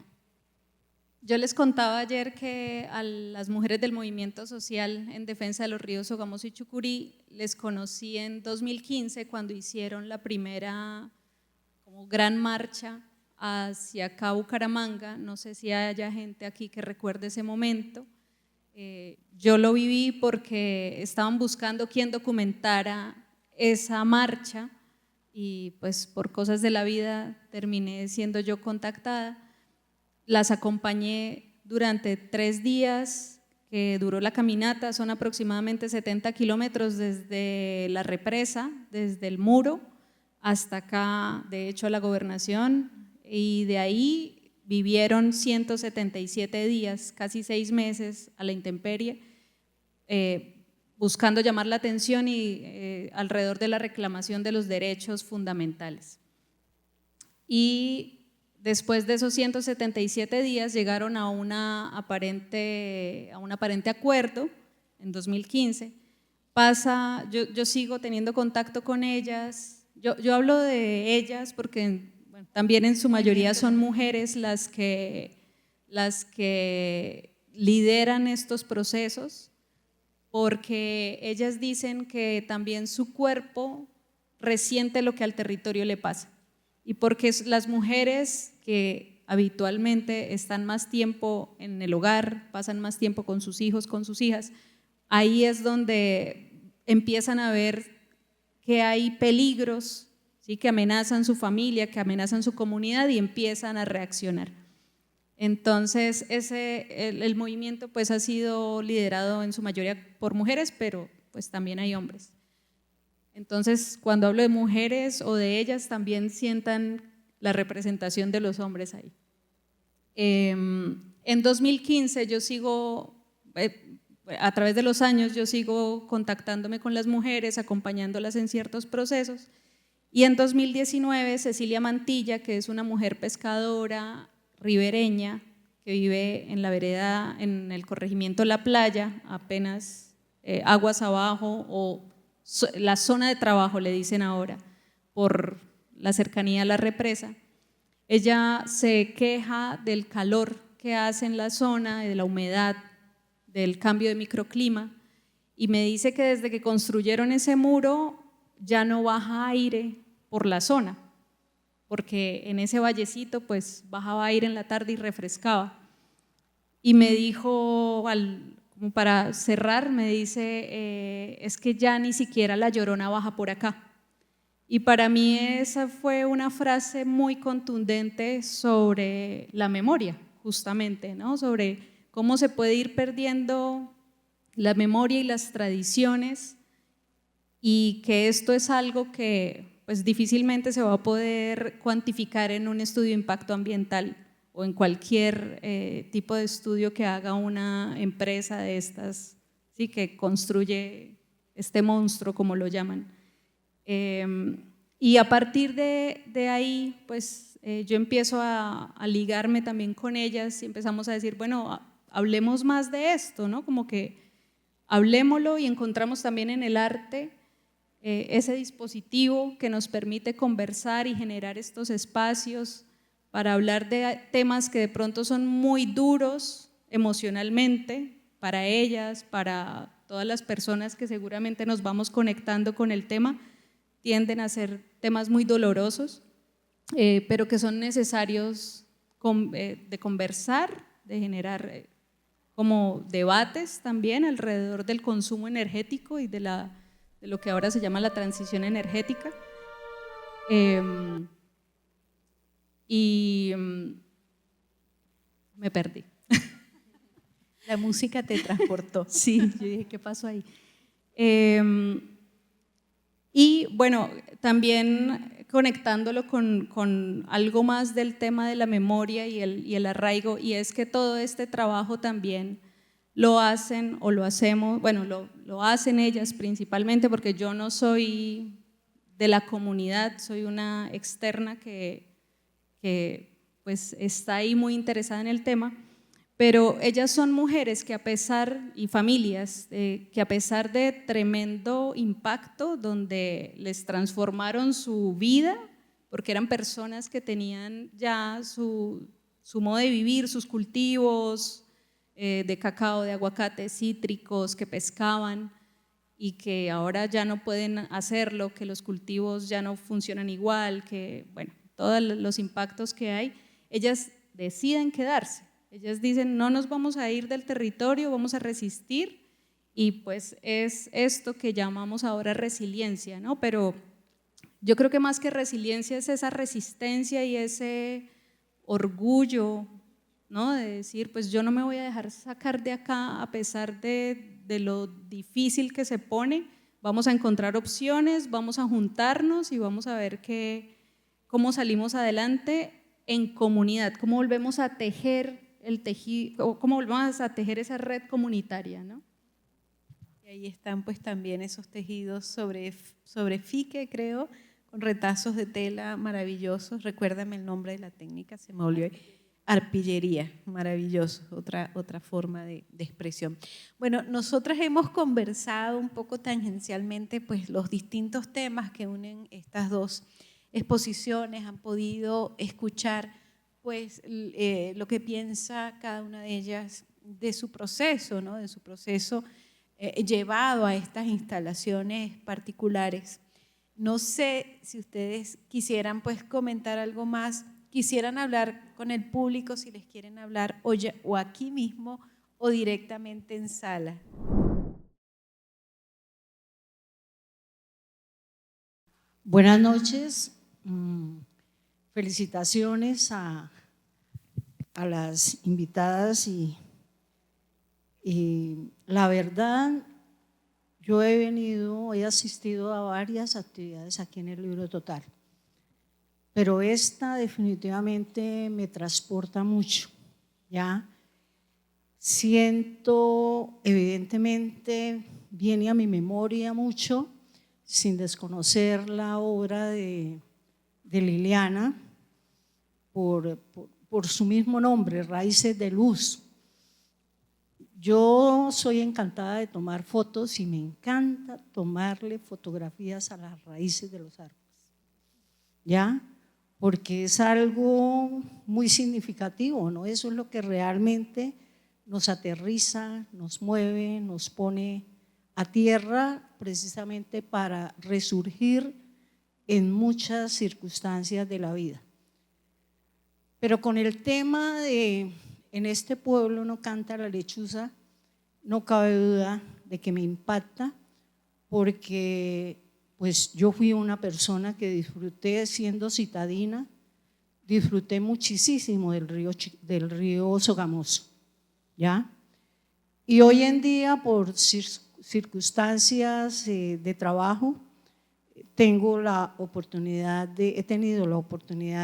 yo les contaba ayer que a las mujeres del movimiento social en defensa de los ríos Sogamoso y Chucurí les conocí en 2015 cuando hicieron la primera como gran marcha hacia acá Bucaramanga. No sé si haya gente aquí que recuerde ese momento. Yo lo viví porque estaban buscando quién documentara esa marcha y pues por cosas de la vida terminé siendo yo contactada. Las acompañé durante 3 días que duró la caminata, son aproximadamente 70 kilómetros desde la represa, desde el muro hasta acá, de hecho a la gobernación, y de ahí vivieron 177 días, casi 6 meses a la intemperie, buscando llamar la atención y alrededor de la reclamación de los derechos fundamentales. Y después de esos 177 días llegaron a un aparente acuerdo en 2015. Yo sigo teniendo contacto con ellas, yo hablo de ellas porque bueno, también en su mayoría son mujeres las que lideran estos procesos, porque ellas dicen que también su cuerpo resiente lo que al territorio le pasa. Y porque las mujeres que habitualmente están más tiempo en el hogar, pasan más tiempo con sus hijos, con sus hijas, ahí es donde empiezan a ver que hay peligros, ¿sí?, que amenazan su familia, que amenazan su comunidad y empiezan a reaccionar. Entonces el movimiento pues ha sido liderado en su mayoría por mujeres, pero pues también hay hombres. Entonces, cuando hablo de mujeres o de ellas, también sientan la representación de los hombres ahí. En 2015 yo sigo, a través de los años, yo sigo contactándome con las mujeres, acompañándolas en ciertos procesos. Y en 2019, Cecilia Mantilla, que es una mujer pescadora ribereña, que vive en la vereda, en el corregimiento La Playa, apenas aguas abajo o la zona de trabajo le dicen ahora, por la cercanía a la represa. Ella se queja del calor que hace en la zona, de la humedad, del cambio de microclima, y me dice que desde que construyeron ese muro ya no baja aire por la zona, porque en ese vallecito pues bajaba aire en la tarde y refrescaba. Y me dijo, como para cerrar, me dice, es que ya ni siquiera la Llorona baja por acá. Y para mí esa fue una frase muy contundente sobre la memoria, justamente, ¿no? Sobre cómo se puede ir perdiendo la memoria y las tradiciones, y que esto es algo que pues difícilmente se va a poder cuantificar en un estudio de impacto ambiental o en cualquier tipo de estudio que haga una empresa de estas, ¿sí?, que construye este monstruo, como lo llaman. Y a partir de ahí, pues yo empiezo a ligarme también con ellas y empezamos a decir, bueno, hablemos más de esto, ¿no? Como que hablémoslo, y encontramos también en el arte ese dispositivo que nos permite conversar y generar estos espacios para hablar de temas que de pronto son muy duros emocionalmente para ellas, para todas las personas que seguramente nos vamos conectando con el tema, tienden a ser temas muy dolorosos, pero que son necesarios de conversar, de generar como debates también alrededor del consumo energético y de lo que ahora se llama la transición energética. Me perdí. La música te transportó. Sí, yo dije, ¿qué pasó ahí? Y bueno, también conectándolo con algo más del tema de la memoria y el arraigo, y es que todo este trabajo también lo hacen o lo hacemos, bueno, lo hacen ellas principalmente, porque yo no soy de la comunidad, soy una externa que pues está ahí muy interesada en el tema, pero ellas son mujeres que y familias que a pesar de tremendo impacto donde les transformaron su vida, porque eran personas que tenían ya su modo de vivir, sus cultivos de cacao, de aguacate, cítricos, que pescaban, y que ahora ya no pueden hacerlo, que los cultivos ya no funcionan igual, que bueno, todos los impactos que hay, ellas deciden quedarse. Ellas dicen, no nos vamos a ir del territorio, vamos a resistir, y pues es esto que llamamos ahora resiliencia, ¿no? Pero yo creo que más que resiliencia es esa resistencia y ese orgullo, ¿no? De decir, pues yo no me voy a dejar sacar de acá a pesar de lo difícil que se pone, vamos a encontrar opciones, vamos a juntarnos y vamos a ver cómo salimos adelante en comunidad, cómo volvemos a tejer el tejido, o cómo volvemos a tejer esa red comunitaria, ¿no? Y ahí están pues también esos tejidos sobre fique, creo, con retazos de tela maravillosos. Recuérdame el nombre de la técnica, se me olvidó. Arpillería, maravilloso, otra forma de expresión. Bueno, nosotras hemos conversado un poco tangencialmente pues los distintos temas que unen estas dos exposiciones, han podido escuchar pues lo que piensa cada una de ellas de su proceso, ¿no? De su proceso llevado a estas instalaciones particulares. No sé si ustedes quisieran pues comentar algo más, quisieran hablar con el público, si les quieren hablar o aquí mismo o directamente en sala. Buenas noches, felicitaciones a las invitadas y la verdad, yo he asistido a varias actividades aquí en el Libro Total, pero esta definitivamente me transporta mucho, ¿ya? Siento, evidentemente, viene a mi memoria mucho, sin desconocer la obra de Liliana, por su mismo nombre, Raíces de Luz. Yo soy encantada de tomar fotos y me encanta tomarle fotografías a las raíces de los árboles, ¿ya? Porque es algo muy significativo, ¿no? Eso es lo que realmente nos aterriza, nos mueve, nos pone a tierra precisamente para resurgir en muchas circunstancias de la vida. Pero con el tema de en este pueblo no canta la lechuza, no cabe duda de que me impacta, porque pues yo fui una persona que disfruté siendo citadina, disfruté muchísimo del río Sogamoso, ¿ya? Y hoy en día por circunstancias de trabajo he tenido la oportunidad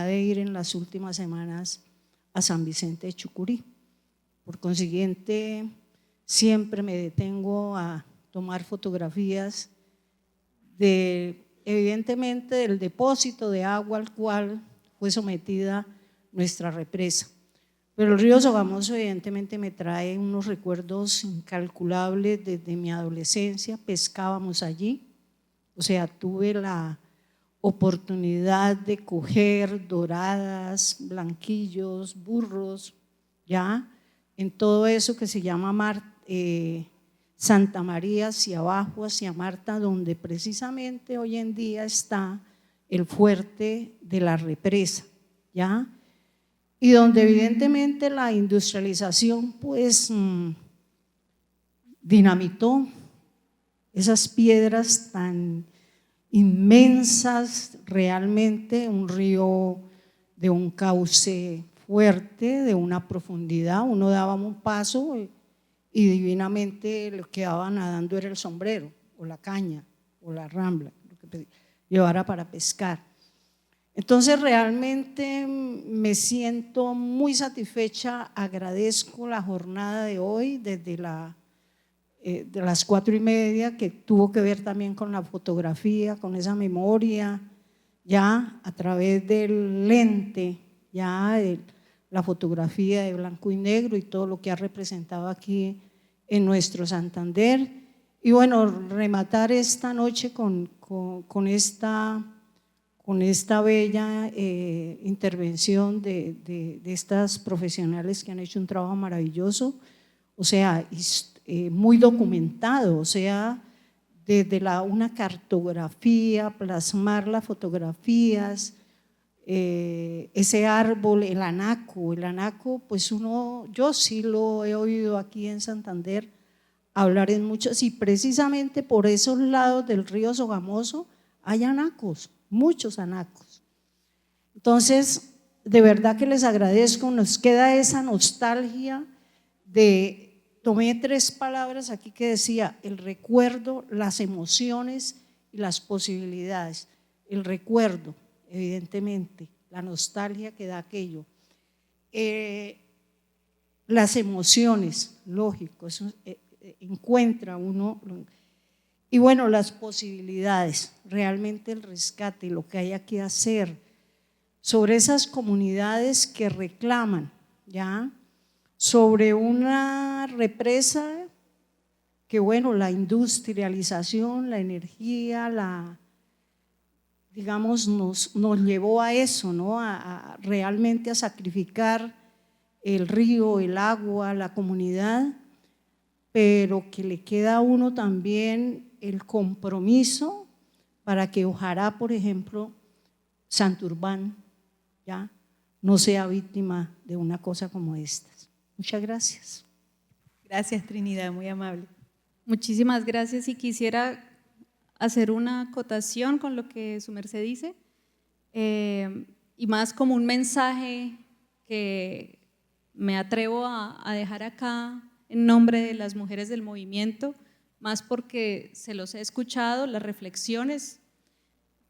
de ir en las últimas semanas a San Vicente de Chucurí. Por consiguiente, siempre me detengo a tomar fotografías evidentemente del depósito de agua al cual fue sometida nuestra represa. Pero el río Sogamoso evidentemente me trae unos recuerdos incalculables desde mi adolescencia. Pescábamos allí, o sea, tuve la oportunidad de coger doradas, blanquillos, burros, ya en todo eso que se llama Santa María hacia abajo, hacia Marta, donde precisamente hoy en día está el fuerte de la represa, ya, y donde evidentemente la industrialización pues dinamitó esas piedras tan inmensas, realmente un río de un cauce fuerte, de una profundidad. Uno daba un paso y divinamente lo que quedaba nadando era el sombrero o la caña o la rambla, lo que llevara para pescar. Entonces realmente me siento muy satisfecha, agradezco la jornada de hoy desde de las 4:30, que tuvo que ver también con la fotografía, con esa memoria, ya a través del lente, ya la fotografía de blanco y negro y todo lo que ha representado aquí en nuestro Santander. Y bueno, rematar esta noche con esta bella intervención de estas profesionales que han hecho un trabajo maravilloso, o sea, muy documentado, o sea, desde una cartografía, plasmar las fotografías, ese árbol, el anaco, pues yo sí lo he oído aquí en Santander hablar en muchos, y precisamente por esos lados del río Sogamoso hay anacos, muchos anacos. Entonces, de verdad que les agradezco, nos queda esa nostalgia tomé 3 palabras aquí que decía, el recuerdo, las emociones y las posibilidades. El recuerdo, evidentemente, la nostalgia que da aquello. Las emociones, lógico, eso encuentra uno. Y bueno, las posibilidades, realmente el rescate, lo que hay que hacer sobre esas comunidades que reclaman, ¿ya? Sobre una represa que, bueno, la industrialización, la energía, digamos, nos llevó a eso, ¿no? Realmente a sacrificar el río, el agua, la comunidad, pero que le queda a uno también el compromiso para que ojalá, por ejemplo, Santurbán ya no sea víctima de una cosa como esta. Muchas gracias. Gracias, Trinidad, muy amable. Muchísimas gracias, y quisiera hacer una acotación con lo que su merced dice, y más como un mensaje que me atrevo a dejar acá en nombre de las mujeres del movimiento, más porque se los he escuchado, las reflexiones,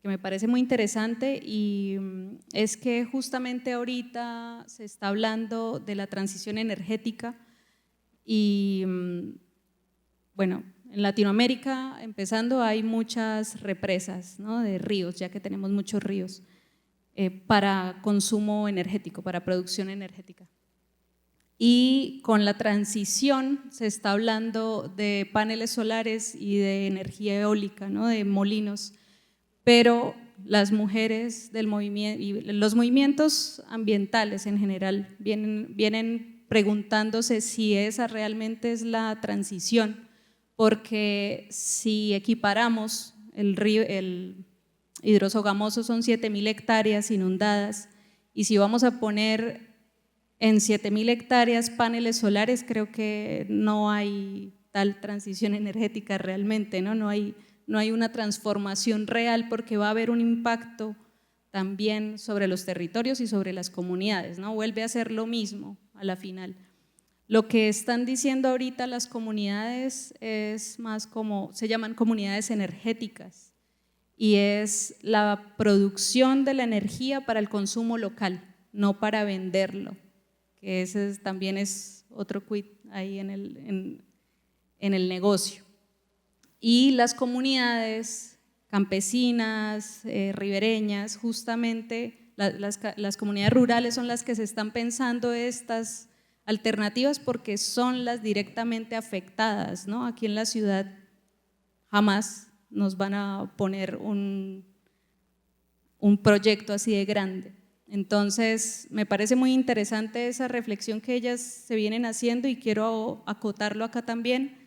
que me parece muy interesante, y es que justamente ahorita se está hablando de la transición energética y bueno, en Latinoamérica empezando hay muchas represas, ¿no? De ríos, ya que tenemos muchos ríos para consumo energético, para producción energética. Y con la transición se está hablando de paneles solares y de energía eólica, ¿no? De molinos, pero las mujeres del movimiento y los movimientos ambientales en general vienen preguntándose si esa realmente es la transición, porque si equiparamos el Hidrosogamoso son 7.000 hectáreas inundadas, y si vamos a poner en 7.000 hectáreas paneles solares, creo que no hay tal transición energética realmente, ¿no? No hay una transformación real, porque va a haber un impacto también sobre los territorios y sobre las comunidades, ¿no? Vuelve a ser lo mismo a la final. Lo que están diciendo ahorita las comunidades es más como, se llaman comunidades energéticas, y es la producción de la energía para el consumo local, no para venderlo, que ese también es otro quid ahí en el negocio. Y las comunidades campesinas, ribereñas, justamente las comunidades rurales son las que se están pensando estas alternativas, porque son las directamente afectadas, ¿no? Aquí en la ciudad jamás nos van a poner un proyecto así de grande. Entonces, me parece muy interesante esa reflexión que ellas se vienen haciendo, y quiero acotarlo acá también,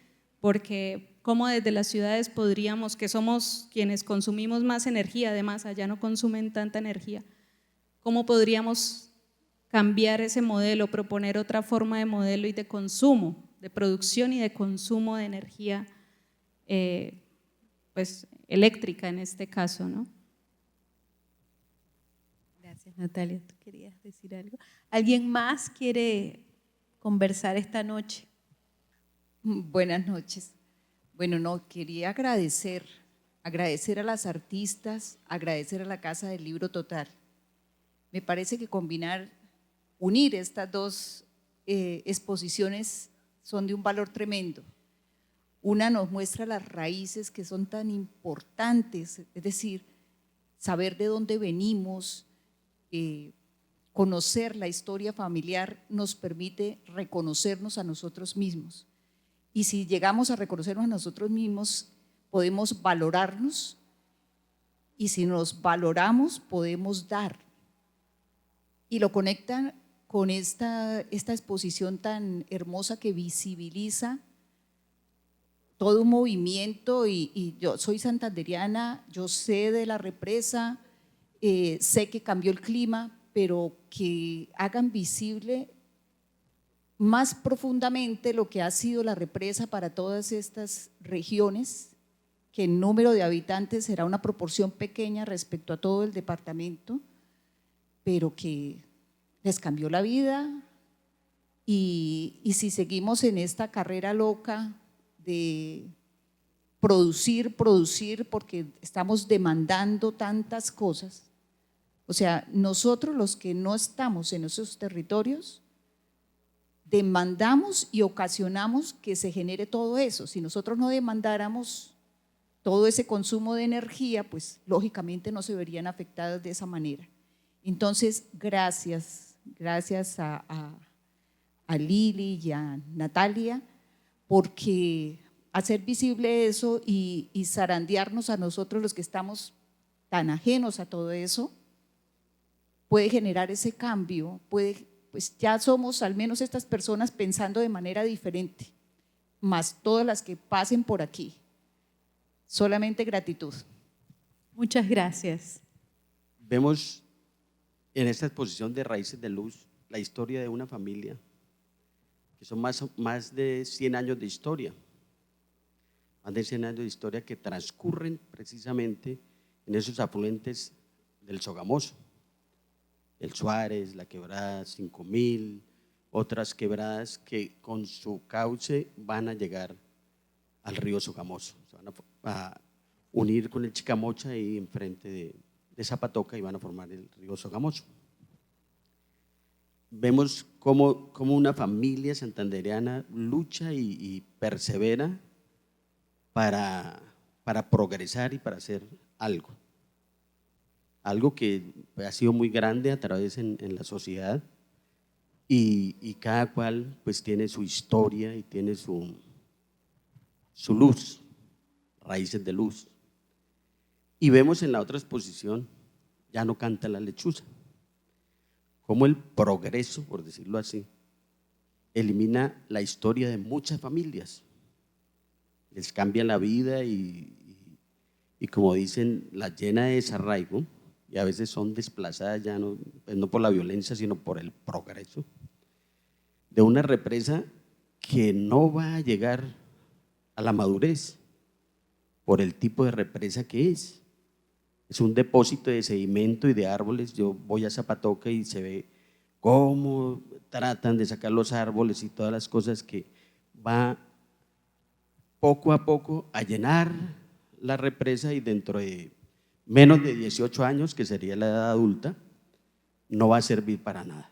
porque como desde las ciudades podríamos, que somos quienes consumimos más energía, además allá no consumen tanta energía, ¿cómo podríamos cambiar ese modelo, proponer otra forma de modelo y de consumo, de producción y de consumo de energía pues eléctrica en este caso, ¿no? Gracias, Natalia. ¿Tú querías decir algo? ¿Alguien más quiere conversar esta noche? Buenas noches. Bueno, no, quería agradecer a las artistas, agradecer a la Casa del Libro Total. Me parece que unir estas dos exposiciones son de un valor tremendo. Una nos muestra las raíces que son tan importantes, es decir, saber de dónde venimos, conocer la historia familiar nos permite reconocernos a nosotros mismos. Y si llegamos a reconocernos a nosotros mismos, podemos valorarnos, y si nos valoramos, podemos dar. Y lo conectan con esta exposición tan hermosa que visibiliza todo un movimiento, y yo soy santanderiana, yo sé de la represa, sé que cambió el clima, pero que hagan visible más profundamente lo que ha sido la represa para todas estas regiones, que en número de habitantes será una proporción pequeña respecto a todo el departamento, pero que les cambió la vida. Y si seguimos en esta carrera loca de producir, porque estamos demandando tantas cosas, o sea, nosotros los que no estamos en esos territorios, demandamos y ocasionamos que se genere todo eso. Si nosotros no demandáramos todo ese consumo de energía, pues lógicamente no se verían afectadas de esa manera. Entonces, gracias a Lili y a Natalia, porque hacer visible eso y zarandearnos a nosotros los que estamos tan ajenos a todo eso, puede generar ese cambio, pues ya somos al menos estas personas pensando de manera diferente, más todas las que pasen por aquí. Solamente gratitud. Muchas gracias. Vemos en esta exposición de Raíces de Luz la historia de una familia que son más de 100 años de historia, más de 100 años de historia que transcurren precisamente en esos afluentes del Sogamoso, el Suárez, la quebrada 5000, otras quebradas que con su cauce van a llegar al río Sogamoso, se van a unir con el Chicamocha ahí enfrente de Zapatoca y van a formar el río Sogamoso. Vemos cómo una familia santandereana lucha y persevera para progresar y para hacer algo que ha sido muy grande a través en la sociedad y cada cual pues tiene su historia y tiene su luz, Raíces de Luz. Y vemos en la otra exposición, Ya no canta la lechuza, cómo el progreso, por decirlo así, elimina la historia de muchas familias, les cambia la vida y como dicen, las llena de desarraigo y a veces son desplazadas ya no, pues no por la violencia, sino por el progreso de una represa que no va a llegar a la madurez por el tipo de represa que es. Es un depósito de sedimento y de árboles. Yo voy a Zapatoca y se ve cómo tratan de sacar los árboles y todas las cosas que va poco a poco a llenar la represa y dentro de menos de 18 años, que sería la edad adulta, no va a servir para nada.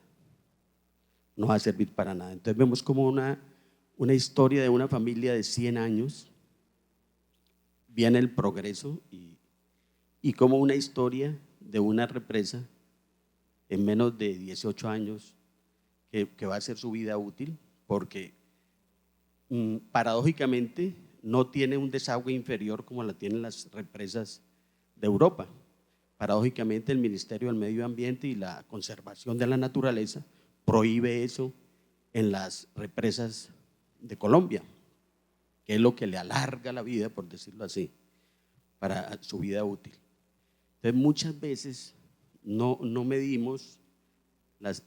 No va a servir para nada. Entonces vemos como una historia de una familia de 100 años, viene el progreso y como una historia de una represa en menos de 18 años que va a ser su vida útil, porque paradójicamente no tiene un desagüe inferior como la tienen las represas de Europa. Paradójicamente el Ministerio del Medio Ambiente y la Conservación de la Naturaleza prohíbe eso en las represas de Colombia, que es lo que le alarga la vida, por decirlo así, para su vida útil. Entonces muchas veces no medimos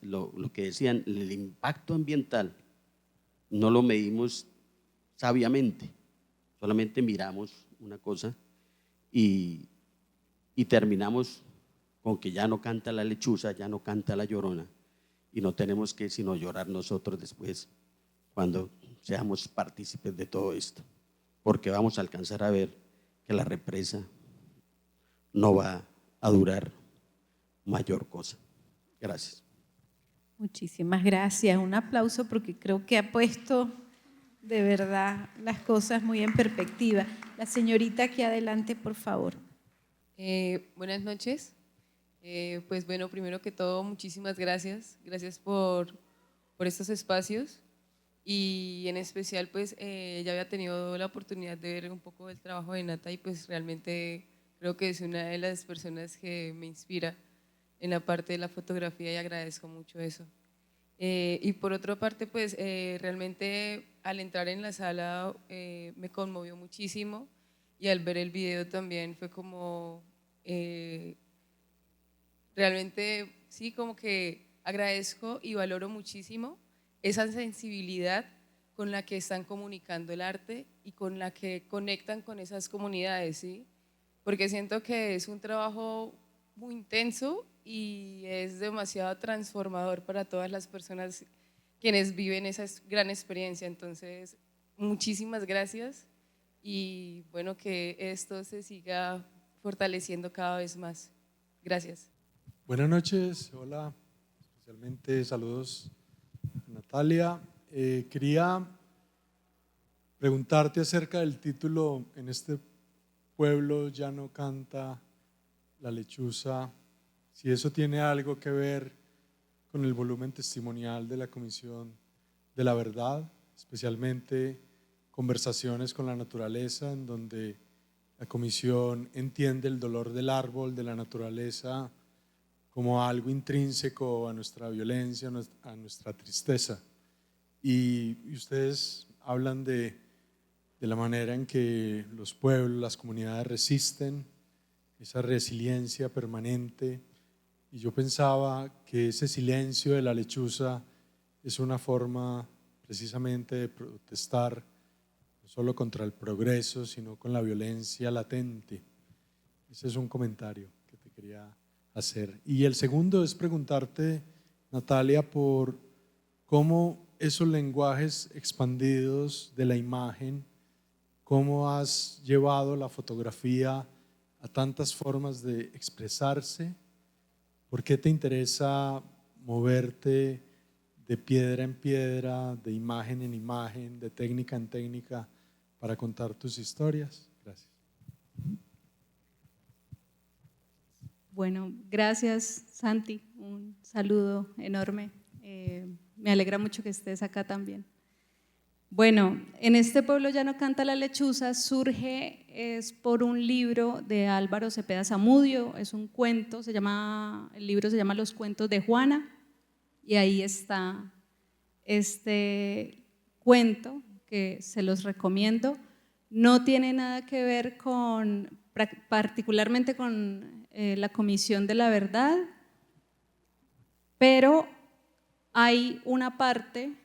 lo que decían, el impacto ambiental, no lo medimos sabiamente, solamente miramos una cosa y terminamos con que ya no canta la lechuza, ya no canta la llorona y no tenemos que sino llorar nosotros después cuando seamos partícipes de todo esto, porque vamos a alcanzar a ver que la represa no va a durar mayor cosa. Gracias. Muchísimas gracias. Un aplauso porque creo que ha puesto de verdad las cosas muy en perspectiva. La señorita aquí adelante, por favor. Buenas noches. Pues bueno, primero que todo, muchísimas gracias. Gracias por estos espacios y en especial pues ya había tenido la oportunidad de ver un poco del trabajo de Nata y pues realmente creo que es una de las personas que me inspira en la parte de la fotografía y agradezco mucho eso. Y por otra parte pues realmente al entrar en la sala me conmovió muchísimo y al ver el video también fue como realmente sí, como que agradezco y valoro muchísimo esa sensibilidad con la que están comunicando el arte y con la que conectan con esas comunidades, ¿sí? Porque siento que es un trabajo muy intenso y es demasiado transformador para todas las personas quienes viven esa gran experiencia. Entonces, muchísimas gracias y bueno, que esto se siga fortaleciendo cada vez más. Gracias. Buenas noches, hola, especialmente saludos a Natalia. Quería preguntarte acerca del título: En este pueblo ya no canta la lechuza, si eso tiene algo que ver con el volumen testimonial de la Comisión de la Verdad, especialmente conversaciones con la naturaleza, en donde la comisión entiende el dolor del árbol, de la naturaleza, como algo intrínseco a nuestra violencia, a nuestra tristeza. Y ustedes hablan de la manera en que los pueblos, las comunidades resisten, esa resiliencia permanente. Y yo pensaba que ese silencio de la lechuza es una forma precisamente de protestar no solo contra el progreso, sino con la violencia latente. Ese es un comentario que te quería hacer. Y el segundo es preguntarte, Natalia, por cómo esos lenguajes expandidos de la imagen, cómo has llevado la fotografía a tantas formas de expresarse. ¿Por qué te interesa moverte de piedra en piedra, de imagen en imagen, de técnica en técnica para contar tus historias? Gracias. Bueno, gracias Santi, un saludo enorme. Me alegra mucho que estés acá también. Bueno, En este pueblo ya no canta la lechuza surge es por un libro de Álvaro Cepeda Zamudio, es un cuento, el libro se llama Los cuentos de Juana, y ahí está este cuento que se los recomiendo. No tiene nada que ver particularmente con la Comisión de la Verdad, pero hay una parte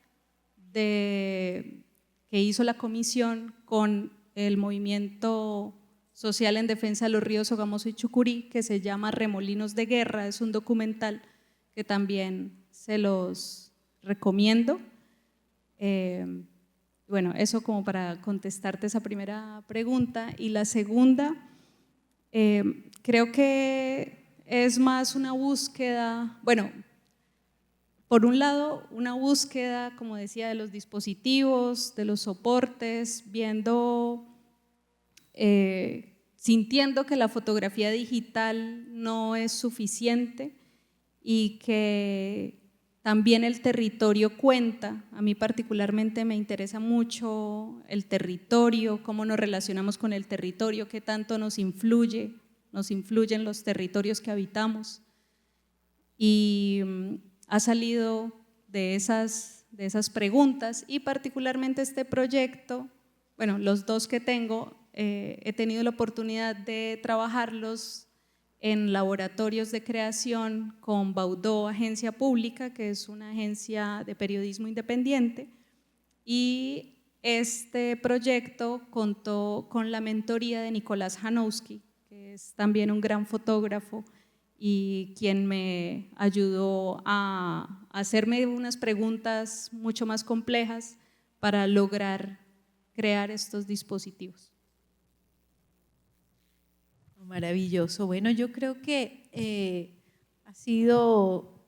que hizo la comisión con el movimiento social en defensa de los ríos Sogamoso y Chucurí, que se llama Remolinos de Guerra. Es un documental que también se los recomiendo. Bueno, eso como para contestarte esa primera pregunta. Y la segunda, creo que es más una búsqueda, bueno, por un lado, una búsqueda, como decía, de los dispositivos, de los soportes, sintiendo que la fotografía digital no es suficiente y que también el territorio cuenta. A mí particularmente me interesa mucho el territorio, cómo nos relacionamos con el territorio, qué tanto nos influyen los territorios que habitamos. Y ha salido de esas preguntas, y particularmente este proyecto, bueno, los dos que tengo, he tenido la oportunidad de trabajarlos en laboratorios de creación con Baudó Agencia Pública, que es una agencia de periodismo independiente, y este proyecto contó con la mentoría de Nicolás Janowski, que es también un gran fotógrafo y quien me ayudó a hacerme unas preguntas mucho más complejas para lograr crear estos dispositivos. Maravilloso. Bueno, yo creo que ha sido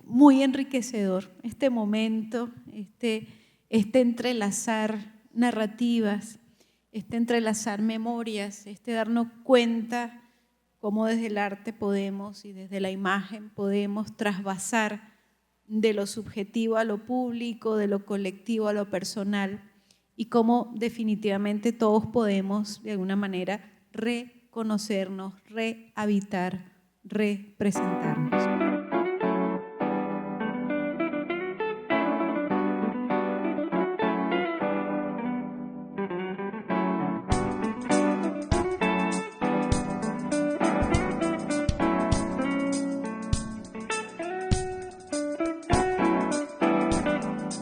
muy enriquecedor este momento, este entrelazar narrativas, este entrelazar memorias, darnos cuenta cómo desde el arte podemos y desde la imagen podemos trasvasar de lo subjetivo a lo público, de lo colectivo a lo personal, y cómo definitivamente todos podemos de alguna manera reconocernos, rehabitar, representarnos.